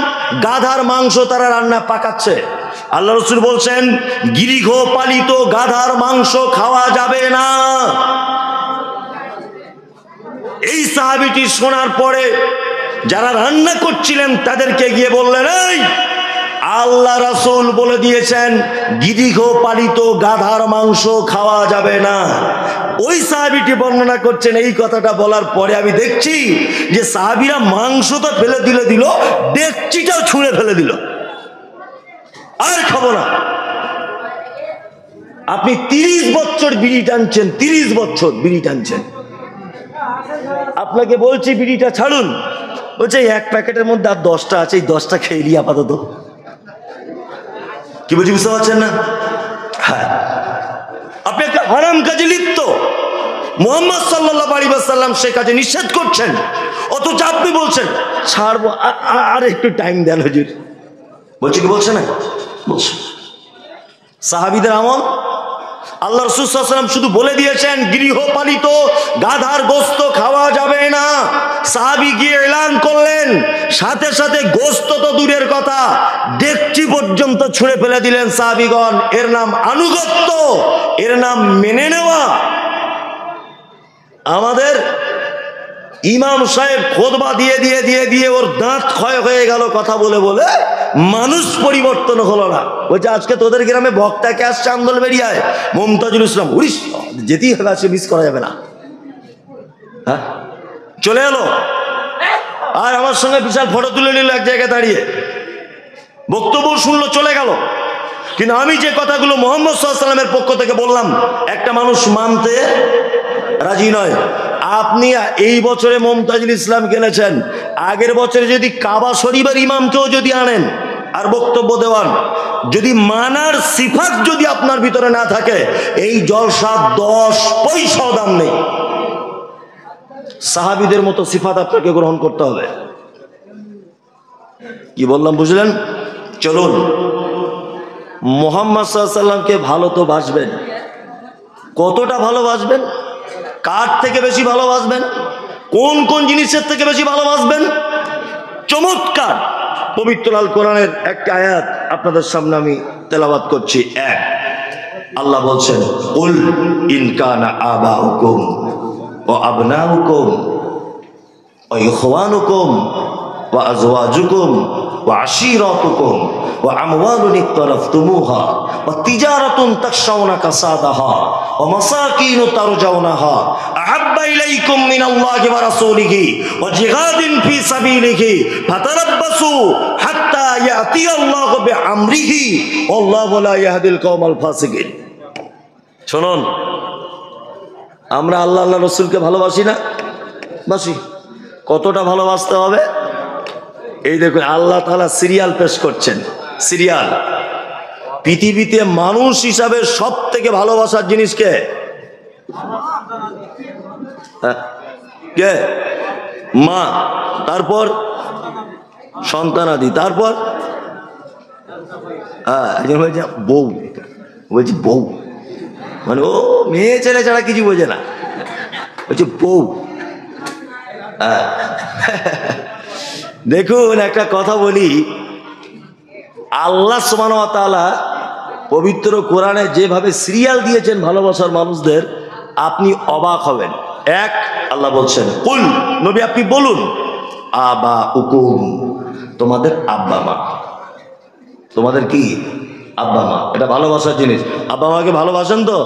গাধার মাংস তারা রান্না পাকাচ্ছে। আল্লাহ রসুল বলছেন, গৃহ পালিত গাধার মাংস খাওয়া যাবে না। এই সাহাবীটি শোনার পরে যারা রান্না করছিলেন তাদেরকে গিয়ে বললেন, এই আল্লাহ রাসূল বলে দিয়েছেন গৃহ পালিত গাধার মাংস খাওয়া যাবে না। ওই সাহাবীটি বর্ণনা করছেন, এই কথাটা বলার পরে আমি দেখছি যে সাহাবীরা মাংস তো ফেলে দিল, ডেকচিটাও ছুঁড়ে ফেলে দিল, আর খাবো না। আপনি 30 বছর বিড়ি টানছেন, 30 বছর বিড়ি টানছেন, আপনাকে বলছি বিড়িটা ছাড়ুন, বলছে এক প্যাকেটের মধ্যে আর 10টা আছে, এই 10টা খেয়ে নিই আপাতত। কি বলছি বুঝতে পারছেন না? হ্যাঁ, আপনি একটা হারাম কাজে লিপ্ত। মুহাম্মদ সাল্লাল্লাহু আলাইহি ওয়াসাল্লাম সে কাজে নিষেধ করছেন, অথচ আপনি বলছেন ছাড়বো, আর একটু টাইম দেন হুজুর। বলছে কি বলছে না? বলছে। সাহাবীদের আমল, আল্লাহ রাসূল সাল্লাল্লাহু আলাইহি ওয়াসাল্লাম শুধু বলে দিয়েছেন গৃহপালিত গাধার গোশত খাওয়া যাবে না। সাহাবী গিয়ে এলান করলেন, সাথে সাথে গোশত তো দূরের কথা, ডেকচি পর্যন্ত ছুঁড়ে ফেলে দিলেন সাহাবীগণ। এর নাম আনুগত্য, এর নাম মেনে নেওয়া। আমাদের ইমাম সাহেব খুতবা দিয়ে ওর দাঁত ক্ষয় হয়ে গেল কথা বলে বলে, মানুষ পরিবর্তন হলো না। বলছে আজকে তোদের গ্রামে বক্তাকে আসছে আন্দোলবেড়িয়ায়, মুমতাজুল ইসলাম, উড়িস যেতেই হবে, আজকে মিস করা যাবে না। হ্যাঁ, চলে এলো আর আমার সঙ্গে বিশাল ফটো তুলে নিল এক জায়গায় দাঁড়িয়ে, বক্তব্য শুনলো, চলে গেল। কিন্তু আমি যে কথাগুলো মুহাম্মদ সাল্লাল্লাহু আলাইহি ওয়াসাল্লামের পক্ষ থেকে বললাম, একটা মানুষ মানতে রাজি নয়। আপনি এই বছরে মুমতাজুল ইসলাম কিনেছেন, আগের বছরে যদি কাবা শরীফের ইমামকেও যদি আনেন আর বক্তব্য দেওয়ান, যদি মানার সিফাত যদি আপনার ভিতরে না থাকে, এই জলসা 10 পয়সাও দাম নেই। সাহাবীদের মতো সিফাত আপনাকে গ্রহণ করতে হবে। কি বললাম বুঝলেন? চলুন, মুহাম্মদ সাল্লাল্লাহু আলাইহি ওয়াসাল্লামকে ভালো তো বাসবেন। কতটা ভালোবাসবেন? কার থেকে বেশি ভালোবাসবেন? কোন কোন জিনিসের থেকে বেশি ভালোবাসবেন? চমৎকার পবিত্র আল কোরআনের একটা আয়াত আপনাদের সামনে আমি তেলাওয়াত করছি। এক, আল্লাহ বলছেন, কুল ইন কানা আবাউকুম ওয়া আবনাউকুম ওয়া ইখওয়ানুকুম ওয়া আজওয়াজুকুম ওয়া আশীরাতুকুম ওয়া আমওয়ালুন ইকতারাফতুমুহা ওয়া তিজারাতুন তাখশাউনা কাসাদাহা ওয়া মাসাকিন তারজাউনাহা আহাব্বা ইলাইকুম মিনাল্লাহি ওয়া রাসূলিহি ওয়া জিহাদিন ফি সাবিলিহি ফাতারাব্বাসু হাত্তা ইয়াতিয়াল্লাহু বিআমরিহি ওয়াল্লাহু লা ইয়াহদিল কওমাল ফাসিকিন। শুনুন, আমরা আল্লাহ আল্লাহ রাসূলকে ভালোবাসি না? বাসি। কতটা ভালোবাসতে হবে? এই দেখুন আল্লাহ তাআলা সিরিয়াল পেশ করছেন। সিরিয়াল, পৃথিবীতে মানুষ হিসাবে সব থেকে ভালোবাসার জিনিস কে? কে? মা। তারপর সন্তানাদি। তারপর একজন বলছে বউ, বলছি বউ মানে ও মেয়ে ছেলে ছাড়া কিছু বোঝে না, বলছে বউ। দেখুন একটা কথা বলি, আল্লাহ সুবহানাহু ওয়া তাআলা পবিত্র কোরআনে যেভাবে সিরিয়াল দিয়েছেন ভালোবাসার মানুষদের, আপনি অবাক হবেন। এক, আল্লাহ বলছেন কুল, নবী আপনি বলুন, আবা উকুম, তোমাদের আব্বা মা। তোমাদের কি? আব্বা মা। এটা ভালোবাসার জিনিস। আব্বা মাকে ভালোবাসেন তো?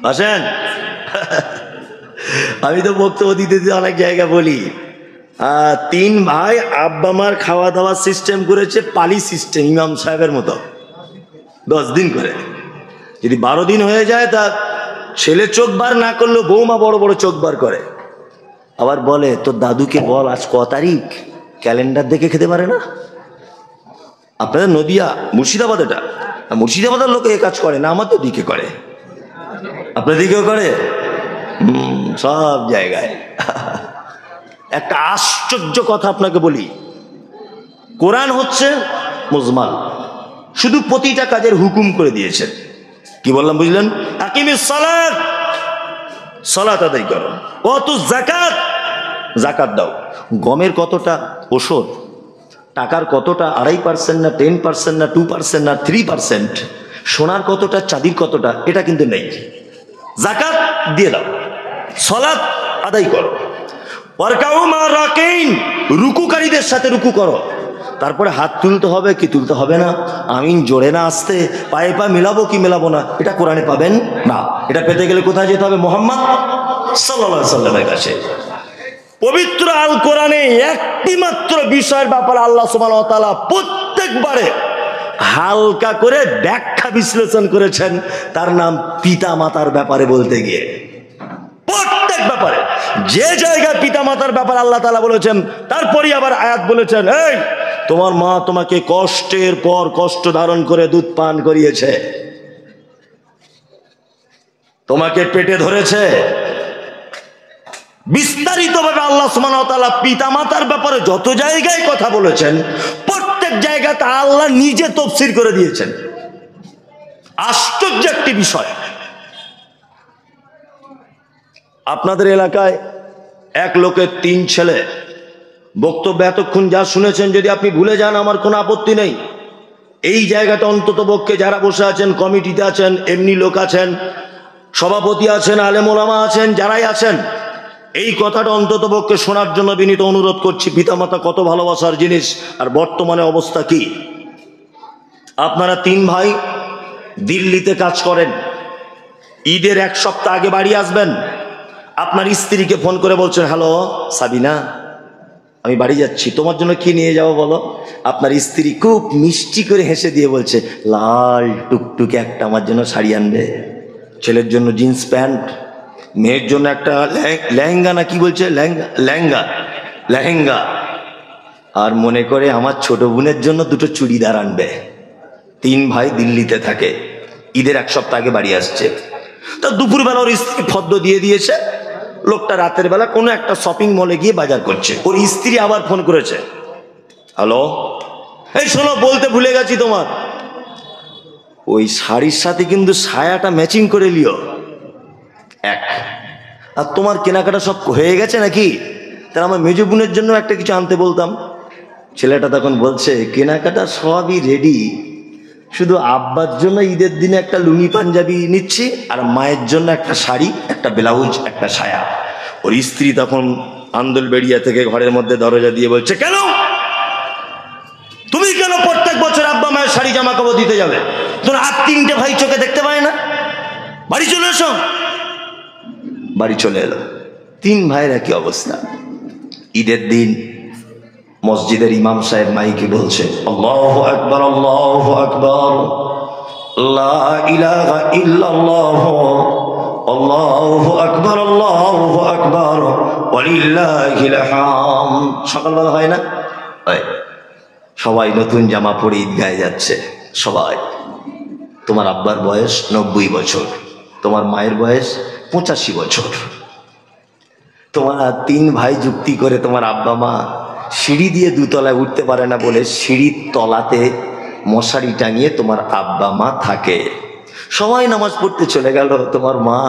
বাসেন? আমি তো বক্তব্য দিতে দিতে অনেক জায়গা বলি, 3 ভাই আব্বা মার খাওয়া দাওয়ার সিস্টেম করেছে পালি সিস্টেম, ইমাম সাহেবের মতো 10 দিন করে। যদি 12 দিন হয়ে যায় তা ছেলে চোখ বার না করলেও বৌমা বড় বড় চোখ বার করে। আবার বলে তোর দাদুকে বল আজ ক তারিখ, ক্যালেন্ডার দেখে খেতে পারে না। আপনাদের নদিয়া মুর্শিদাবাদ, এটা মুর্শিদাবাদের লোকে এ কাজ করে না, আমাদের দিকে করে। আপনার দিকেও করে? সব জায়গায়। একটা আশ্চর্য কথা আপনাকে বলি, কোরআন হচ্ছে মুজমাল, শুধু প্রতিটা কাজের হুকুম করে দিয়েছেন। কি বললাম বুঝলেন? আকিমিস সালাত, সালাত আদায় করো। ওয়াতুজ যাকাত, যাকাত দাও। গমের কতটা ওষুধ, টাকার কতটা 2.5% না 10% না 2% না 3%, সোনার কতটা চাঁদির কতটা, এটা কিন্তু নেই। যাকাত দিয়ে দাও, সালাত আদায় করো। ওয়ারকাউ মা রাকিন, রুকুকারীদের সাথে রুকু করো। তারপরে হাত তুলতে হবে কি তুলতে হবে না, আমিন জোরে না আসতে, পায়ে পা মিলাবো কি মেলাবো না, এটা কোরআনে পাবেন না। এটা পেতে গেলে কোথায় যেতে হবে? মুহাম্মদ সাল্লাল্লাহু আলাইহি সাল্লামের কাছে। পবিত্র আল কোরআনে একটি মাত্র বিষয়ের ব্যাপারে আল্লাহ সুবহানাহু ওয়া তাআলা প্রত্যেকবারে হালকা করে ব্যাখ্যা বিশ্লেষণ করেছেন, তার নাম পিতা মাতার ব্যাপারে বলতে গিয়ে। প্রত্যেক ব্যাপারে যে জায়গায় পিতা মাতার ব্যাপারে আল্লাহ তাআলা বলেছেন, তারপরই আবার আয়াত বলেছেন, এই তোমার মা তোমাকে কষ্টের পর কষ্ট ধারণ করে দুধ পান করিয়েছে, তোমাকে পেটে ধরেছে। বিস্তারিতভাবে আল্লাহ সুবহানাহু ওয়া তাআলা পিতা মাতার ব্যাপারে যত জায়গায় কথা বলেছেন, প্রত্যেক জায়গাতে আল্লাহ নিজে তাফসীর করে দিয়েছেন। আশ্চর্য একটি বিষয়। আপনাদের এলাকায় এক লোকের 3 ছেলে, বক্তব্য এতক্ষণ যা শুনেছেন যদি আপনি ভুলে যান আমার কোনো আপত্তি নেই। এই জায়গাটা অন্তত পক্ষে যারা বসে আছেন, কমিটিতে আছেন, এমনি লোক আছেন, সভাপতি আছেন, আলেম ওলামা আছেন, যারাই আছেন, এই কথাটা অন্তত পক্ষে শোনার জন্য বিনীত অনুরোধ করছি। পিতামাতা কত ভালোবাসার জিনিস, আর বর্তমানে অবস্থা কি। আপনারা 3 ভাই দিল্লিতে কাজ করেন, ঈদের 1 সপ্তাহ আগে বাড়ি আসবেন। আপনার স্ত্রীকে ফোন করে বলছেন, হ্যালো সাবিনা, আমি বাড়ি যাচ্ছি, তোমার জন্য কি নিয়ে যাবো বলো। আপনার স্ত্রী খুব মিষ্টি করে হেসে দিয়ে বলছে, লাল টুকটুকে একটা আমার জন্য শাড়ি আনবে, ছেলের জন্য জিন্স প্যান্ট, মেয়ের জন্য একটা লেহেঙ্গা, না কি বলছে, লেহেঙ্গা, আর মনে করে আমার ছোট বোনের জন্য 2টো চুড়িদার আনবে। 3 ভাই দিল্লিতে থাকে, ঈদের 1 সপ্তাহ আগে বাড়ি আসছে। তা দুপুরবেলা ওর স্ত্রী ফদ্দ দিয়ে দিয়েছে, লোকটা রাতের বেলা কোনো একটা শপিং মলে গিয়ে বাজার করছে। ওর স্ত্রী আবার ফোন করেছে, হ্যালো, এই শোনো, বলতে ভুলে গেছি, তোমার ওই শাড়ির সাথে কিন্তু সায়াটা ম্যাচিং করে লিও। আর তোমার কেনাকাটা সব হয়ে গেছে নাকি? তাহলে আমার মেজো বোনের জন্য একটা কিছু আনতে বলতাম। ছেলেটা তখন বলছে, কেনাকাটা সবই রেডি, শুধু আব্বার জন্য ঈদের দিনে একটা লুঙ্গি পাঞ্জাবি নিচ্ছি, আর মায়ের জন্য একটা শাড়ি, একটা ব্লাউজ, একটা সায়া। ওর স্ত্রী তখন আন্দোলবেড়িয়া থেকে ঘরের মধ্যে দরজা দিয়ে বলছে, কেন তুমি কেন প্রত্যেক বছর আব্বা মায়ের শাড়ি জামা কাপড় দিতে যাবে? তোর আর 3টে ভাই চোখে দেখতে পায় না? বাড়ি চলে এসো। বাড়ি চলে এলো। 3 ভাইয়ের একই অবস্থা। ঈদের দিন মসজিদের ইমাম সাহেব মাইকে বলছে, আল্লাহু আকবার, আল্লাহু আকবার, লা ইলাহা ইল্লাল্লাহ আল্লাহু আকবার, আল্লাহু আকবার, ওয়ালিল্লাহিল হামদ। সকালবেলা হয় না? হয়। সবাই নতুন জামা পরে ঈদগাহে যাচ্ছে, সবাই। তোমার আব্বার বয়স 90 বছর, তোমার মায়ের বয়স 85 বছর। তোমার 3 ভাই যুক্তি করে তোমার আব্বা মা সিঁড়ি দিয়ে 2 তলায় উঠতে পারে না বলে সিঁড়ির তলাতে মশারি টাঙিয়ে তোমার আব্বা মা থাকে। সবাই নামাজ পড়তে চলে গেল। তোমার মা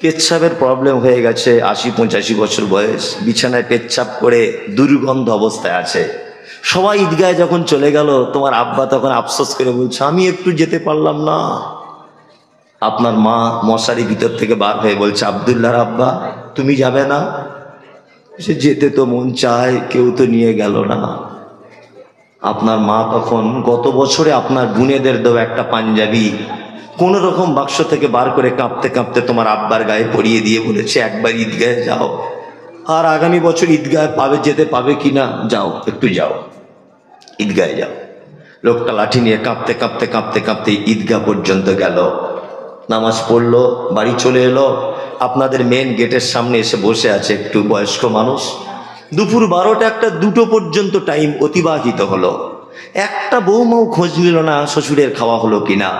পেচ্ছাপের প্রবলেম হয়ে গেছে, 80-85 বছর বয়স, বিছানায় পেচ্ছাপ করে দুর্গন্ধ অবস্থায় আছে। সবাই ঈদগাহে যখন চলে গেল, তোমার আব্বা তখন আফসোস করে বলছে, আমি একটু যেতে পারলাম না। আপনার মা মশারি ভিতর থেকে বার হয়ে বলছে, আব্দুল্লাহর আব্বা তুমি যাবে না? সে যেতে তো মন চায়, কেউ তো নিয়ে গেল না। আপনার মা তখন গত বছরে আপনার বোনেদের দেওয়া একটা পাঞ্জাবি কোন রকম বাক্স থেকে বার করে কাঁপতে কাঁপতে তোমার আব্বার গায়ে পরিয়ে দিয়ে বলেছে, একবার ঈদগাহে যাও, আর আগামী বছর ঈদগাহে যেতে পাবে কিনা, যাও একটু যাও, ঈদগাহে যাও। লোকটা লাঠি নিয়ে কাঁপতে কাঁপতে কাঁপতে কাঁপতে ঈদগাহ পর্যন্ত গেল, নামাজ পড়লো, বাড়ি চলে এলো। আপনাদের মেন গেটের সামনে এসে বসে আছে একটু বয়স্ক মানুষ। দুপুর 12টা 1টা 2টো পর্যন্ত টাইম অতিবাহিত হলো। একটা বৌমাও খোঁজ নিল না শ্বশুরের খাওয়া হলো কিনা,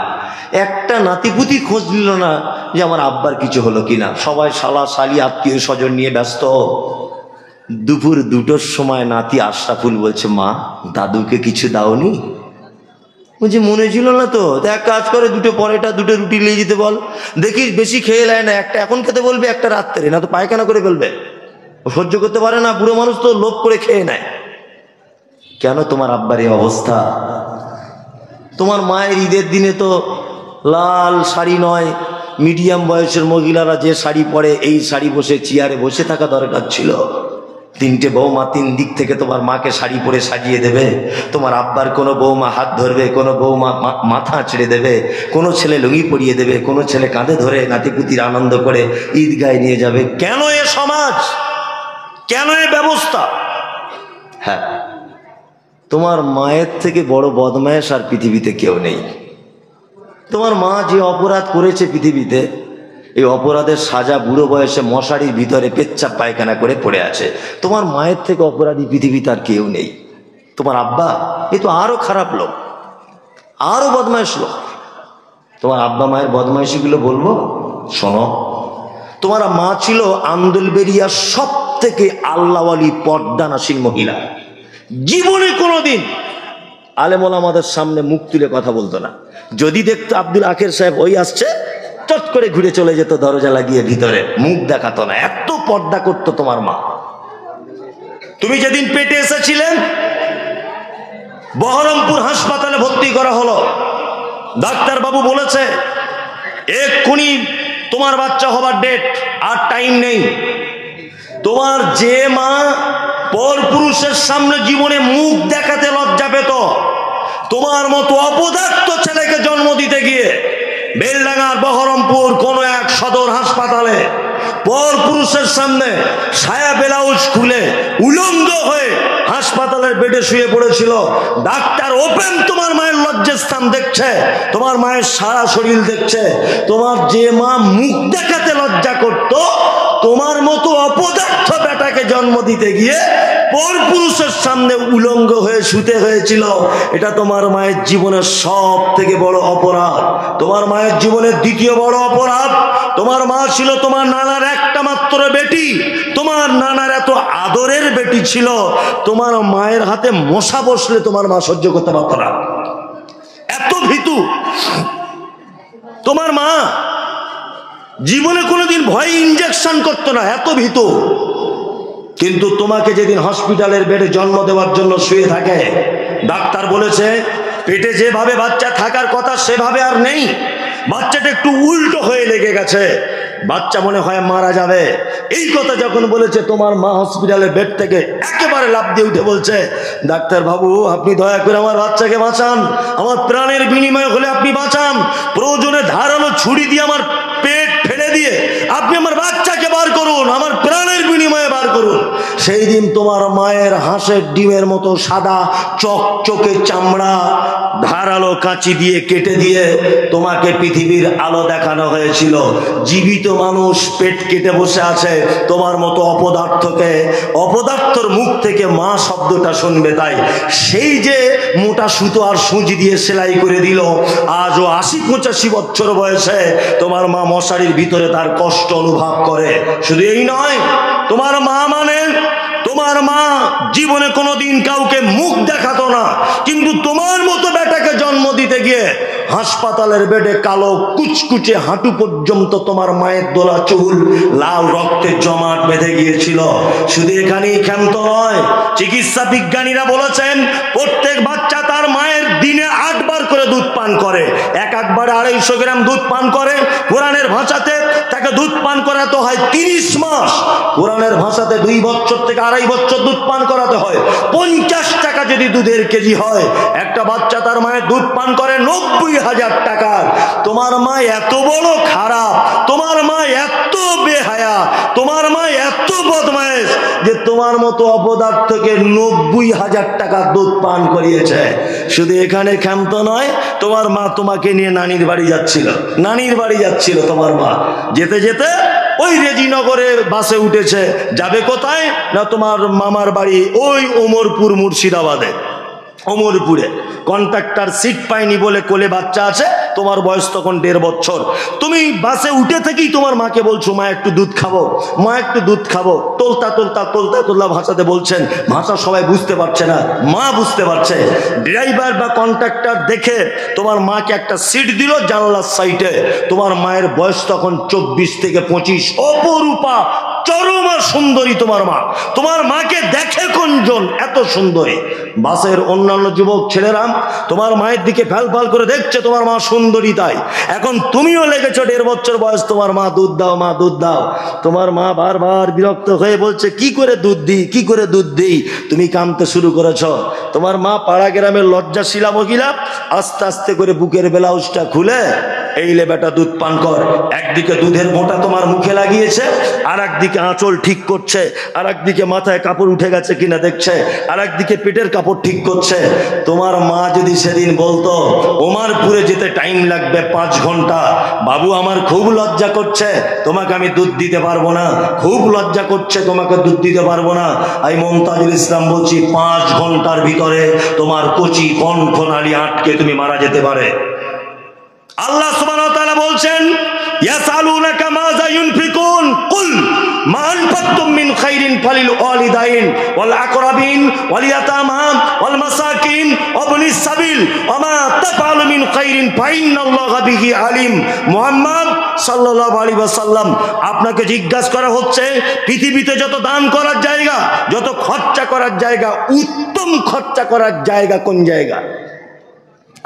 একটা নাতিপুতি খোঁজ নিল না যে আমার আব্বার কিছু হলো কিনা। সবাই শালা শালি আত্মীয় স্বজন নিয়ে ব্যস্ত। দুপুর 2টোর সময় নাতি আশরাফুল বলছে, মা দাদুকে কিছু দাওনি? বলছে মনে ছিল না তো। এক কাজ করে, 2টো পরেটা 2টো রুটি নিয়ে যেতে বল, দেখিস বেশি খেয়ে নেয় না, একটা এখন খেতে বলবে, একটা রাত্রে, না তো পায়খানা করে ফেলবে। সহ্য করতে পারে না, বুড়ো মানুষ তো লোভ করে খেয়ে নেয়। কেন তোমার আব্বার এই অবস্থা? তোমার মায়ের ঈদের দিনে তো লাল শাড়ি নয়, মিডিয়াম বয়সের মহিলারা যে শাড়ি পরে এই শাড়ি বসে চেয়ারে বসে থাকা দরকার ছিল। 3টে বৌমা 3 দিক থেকে তোমার মাকে শাড়ি পরে সাজিয়ে দেবে। তোমার আব্বার কোনো বৌমা হাত ধরবে, কোনো বৌমা মাথা ছেড়ে দেবে, কোনো ছেলে লুঙ্গি পরিয়ে দেবে, কোনো ছেলে কাঁধে ধরে নাতিপুতির আনন্দ করে ঈদগাহে নিয়ে যাবে। কেন এ সমাজ, কেন এ ব্যবস্থা? হ্যাঁ, তোমার মায়ের থেকে বড় বদমায়েশ আর পৃথিবীতে কেউ নেই। তোমার মা যে অপরাধ করেছে পৃথিবীতে, এই অপরাধের সাজা বুড়ো বয়সে মশারির ভিতরে পেচ্ছাপ পায়খানা করে পড়ে আছে। তোমার মায়ের থেকে অপরাধী পৃথিবীতে আর কেউ নেই। তোমার আব্বা এ তো আরো খারাপ লোক, আরো বদমাইশ লোক। তোমার আব্বা মায়ের বদমাইশিগুলো বলবো, শোনো। তোমার মা ছিল আন্দুলবেরিয়ার সব থেকে আল্লাহওয়ালি পর্দানাসীন মহিলা। জীবনে কোনোদিন আলেম ওলামাদের সামনে মুখ তুলে কথা বলতো না। যদি দেখতো আব্দুল আখের সাহেব ওই আসছে, চট করে ঘুরে চলে যেত দরজা লাগিয়ে ভিতরে, মুখ দেখাতো না। এত পর্দা করতো তোমার মা। তুমি যেদিন পেটে এসেছিলেন, বহরমপুর হাসপাতালে ভর্তি করা হলো। ডাক্তার বাবু বলেছে এক্ষুনি তোমার বাচ্চা হবার ডেট, আর টাইম নেই। তোমার যে মা পর পুরুষের সামনে জীবনে মুখ দেখাতে লজ্জা পেত, তোমার মতো অপদার্থ ছেলেকে জন্ম দিতে গিয়ে বেলডাঙ্গার বহরমপুর কোন এক সদর হাসপাতালে পর পুরুষের সামনে সায়া ব্লাউজ খুলে উলঙ্গ হয়ে হাসপাতালের বেডে শুয়ে পড়েছিল। ডাক্তার ওপেন তোমার মায়ের লজ্জাস্থান দেখছে, তোমার মায়ের সারা শরীর দেখছে। তোমার যে মা মুখ দেখাতে লজ্জা করত, তোমার মতো অপদার্থ বেটাকে জন্ম দিতে গিয়ে পর পুরুষের সামনে উলঙ্গ হয়ে শুতে হয়েছিল। এটা তোমার মায়ের জীবনের সব থেকে বড় অপরাধ। তোমার মায়ের জীবনের দ্বিতীয় বড় অপরাধ, তোমার মা ছিল তোমার নানার একটা মাত্র বেটি। তোমার নানার এত আদরের বেটি ছিল, তোমার মায়ের হাতে মশা বসলে তোমার মা সহ্য করতে পারত না, এত ভীতু। তোমার মা জীবনে কোনোদিন ভয়ে ইঞ্জেকশন করতো না, এত ভীতু। কিন্তু তোমাকে যেদিন হসপিটালের বেডে জন্ম দেওয়ার জন্য শুয়ে থাকে, ডাক্তার বলেছে পেটে যেভাবে বাচ্চা থাকার কথা সেভাবে আর নেই, বাচ্চাটা একটু উল্টো হয়ে লেগে গেছে, বাচ্চা মনে হয় মারা যাবে। এই কথা যখন বলেছে, তোমার মা হসপিটালের বেড থেকে একেবারে লাফ দিয়ে উঠে বলছে, ডাক্তার বাবু আপনি দয়া করে আমার বাচ্চাকে বাঁচান, আমার প্রাণের বিনিময় হলে আপনি বাঁচান, প্রয়োজনে ধারালো ছুরি দিয়ে আমার পেট ফেলে দিয়ে আপনি আমার বাচ্চাকে বার করুন, আমার প্রাণের বিনিময়ে বার করুন। সেই দিন তোমার মায়ের হাঁসের ডিমের মতো সাদা চকচকে চামড়া ধারালো কাঁচি দিয়ে কেটে দিয়ে তোমাকে পৃথিবীর আলো দেখানো হয়েছিল। জীবিত মানুষ পেট কেটে বসে আছে তোমার মতো অপদার্থর মুখ থেকে মা শব্দটা শুনবে। তাই সেই যে মোটা সুতো আর সুজি দিয়ে সেলাই করে দিল, আজও ৮০-৮৫ বছর বয়সে তোমার মা মশারির ভিতরে তার কষ্ট অনুভব করে। শুধু এই নয়, তোমার মা জীবনে কোনোদিন কাউকে মুখ দেখাতো না, কিন্তু তোমার মতো বেটাকে জন্ম দিতে গিয়ে হাসপাতালের বেডে কালো কুচকুচে হাঁটু পর্যন্ত তোমার মায়ের দোলা চুল লাল রক্তের জমাট বেঁধে গিয়েছিল। শুধু এখানেই ক্ষান্ত নয়, চিকিৎসা বিজ্ঞানীরা বলেছেন প্রত্যেক বাচ্চা তার মায়ের দিনে ৮ বার করে দুধ পান করে, একবারে ২৫০ গ্রাম দুধ পান করে। কোরআনের ভাষাতে তাকে দুধ পান করাতে হয় ৩০ মাস। কোরআনের ভাষাতে ২ বছর থেকে ২.৫ বছর দুধ পান করাতে হয়। ৫০ টাকা যদি দুধের কেজি হয়, একটা বাচ্চা তার মায়ের দুধ পান করে ৯০,০০০ টাকার। তোমার মা এত বড় খারাপ, তোমার মা এত বেহায়া, তোমার মা এত বদমায়েশ যে তোমার মতো অপদার্থকে ৯০,০০০ টাকার দুধ পান করিয়েছে। শুধু এখানে ক্ষান্ত নয়, তোমার মা তোমাকে নিয়ে নানির বাড়ি যাচ্ছিল। তোমার মা যেতে যেতে ওই রেজিনগরে বাসে উঠেছে। যাবে কোথায় না, তোমার মামার বাড়ি ওই ওমরপুর, মুর্শিদাবাদে ওমরপুরে। কন্ট্রাক্টর সিট পায়নি বলে কোলে বাচ্চা আছে, তোমার বয়স তখন ১.৫ বছর। তুমি বাসে উঠে থেকেই তোমার মাকে বলছো, মা একটু দুধ খাবো, মা একটু দুধ খাবো। তোলতা ভাষাতে বলছেন, ভাষা সবাই বুঝতে পারছে না, মা বুঝতে পারছে। ড্রাইভার বা কন্ট্রাক্টর দেখে তোমার মাকে একটা সিট দিল জানলার সাইডে। তোমার মায়ের বয়স তখন ২৪ থেকে ২৫। অপরূপা চরমা সুন্দরী তোমার মা। তোমার মাকে দেখে কোনজন এত সুন্দরী? বাসের অন্যান্য যুবক ছেলেরা তোমার মায়ের দিকে ফ্যাল করে দেখছে, তোমার মা সুন্দরী তাই। এখন তুমিও লেগেছো ১.৫ বছর বয়স, তোমার মা দুধ দাও, মা দুধ দাও। তোমার মা বারবার বিরক্ত হয়ে বলছে, কি করে দুধ দিই? তুমি কাঁদতে শুরু করেছ। তোমার মা পাড়া গ্রামের লজ্জাশীলা মহিলা আস্তে আস্তে করে বুকের ব্লাউজটা খুলে, এই লে বেটা দুধ পান কর। একদিকে দুধের মোটা তোমার মুখে লাগিয়েছে, আর একদিকে আঁচল ঠিক করছে, আর একদিকে মাথায় কাপড় উঠে গেছে কিনা দেখছে, আর একদিকে পেটের কাপড় ঠিক করছে। তোমার মা যদি সেদিন বলতো ওমরপুরে যেতে টাইম লাগবে ৫ ঘন্টা, বাবু আমার খুব লজ্জা করছে, তোমাকে আমি দুধ দিতে পারবো না, খুব লজ্জা করছে, তোমাকে দুধ দিতে পারবো না। আমি মুমতাজুল ইসলাম বলছি, ৫ ঘন্টার ভিতরে তোমার কচি কণ্ঠনালী আটকে তুমি মারা যেতে পারে। আল্লাহ সুবহানাহু ওয়া তাআলা বলছেন, ইয়াসালুনাকা মাযা ইউনফিকুন কুল মা আনফাকতুম মিন খাইরিন ফালিল ওয়ালিদাইন ওয়াল আকরাবিন ওয়াল ইয়াতামা ওয়াল মাসাকিন ওয়া ইবনিস সাবিল ওয়া মা তাফআলু মিন খাইরিন ফাইন্নাল্লাহা বিহি আলিম। মুহাম্মদ সাল্লাল্লাহু আলাইহি ওয়াসাল্লাম, আপনাকে জিজ্ঞাসা করা হচ্ছে পৃথিবীতে যত দান করার জায়গা, যত খরচা করার জায়গা, উত্তম খরচা করার জায়গা কোন জায়গা?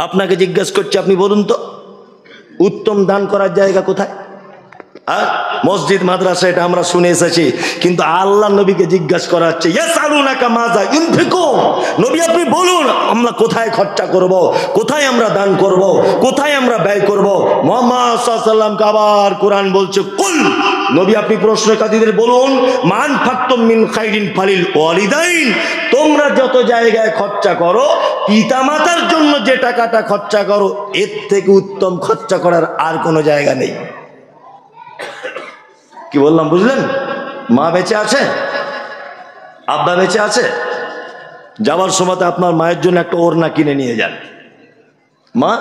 আপনাকে জিজ্ঞাসা করছি, আপনি বলুন তো উত্তম দান করার জায়গা কোথায়? মসজিদ মাদ্রাসা, এটা আমরা শুনে এসেছি, কিন্তু আল্লাহ নবীকে জিজ্ঞাসা করা হচ্ছে, ইয়াসালুনাকা মাযা ইউনফিকুন, নবী আপনি বলুন আমরা কোথায় খরচা করব, কোথায় আমরা দান করব, কোথায় আমরা ব্যয় করব? মুহাম্মদ সাল্লাল্লাহু আলাইহি ওয়াসাল্লাম আবার কোরআন বলছে, কুল, নবী আপনি প্রশ্নকারীদের বলুন, মান ফাকতুম মিন খাইরিন ফালিল ওয়ালিদাইন, তোমরা যত জায়গায় খরচা করো, পিতামাতার জন্য যে টাকাটা খরচা করো, এর থেকে উত্তম খরচা করার আর কোনো জায়গা নেই। কি বললাম বুঝলেন? মা বেঁচে আছে, আব্বা বেঁচে আছে, যাওয়ার সময় আপনার মায়ের জন্য একটা ওড়না কিনে নিয়ে যান। মা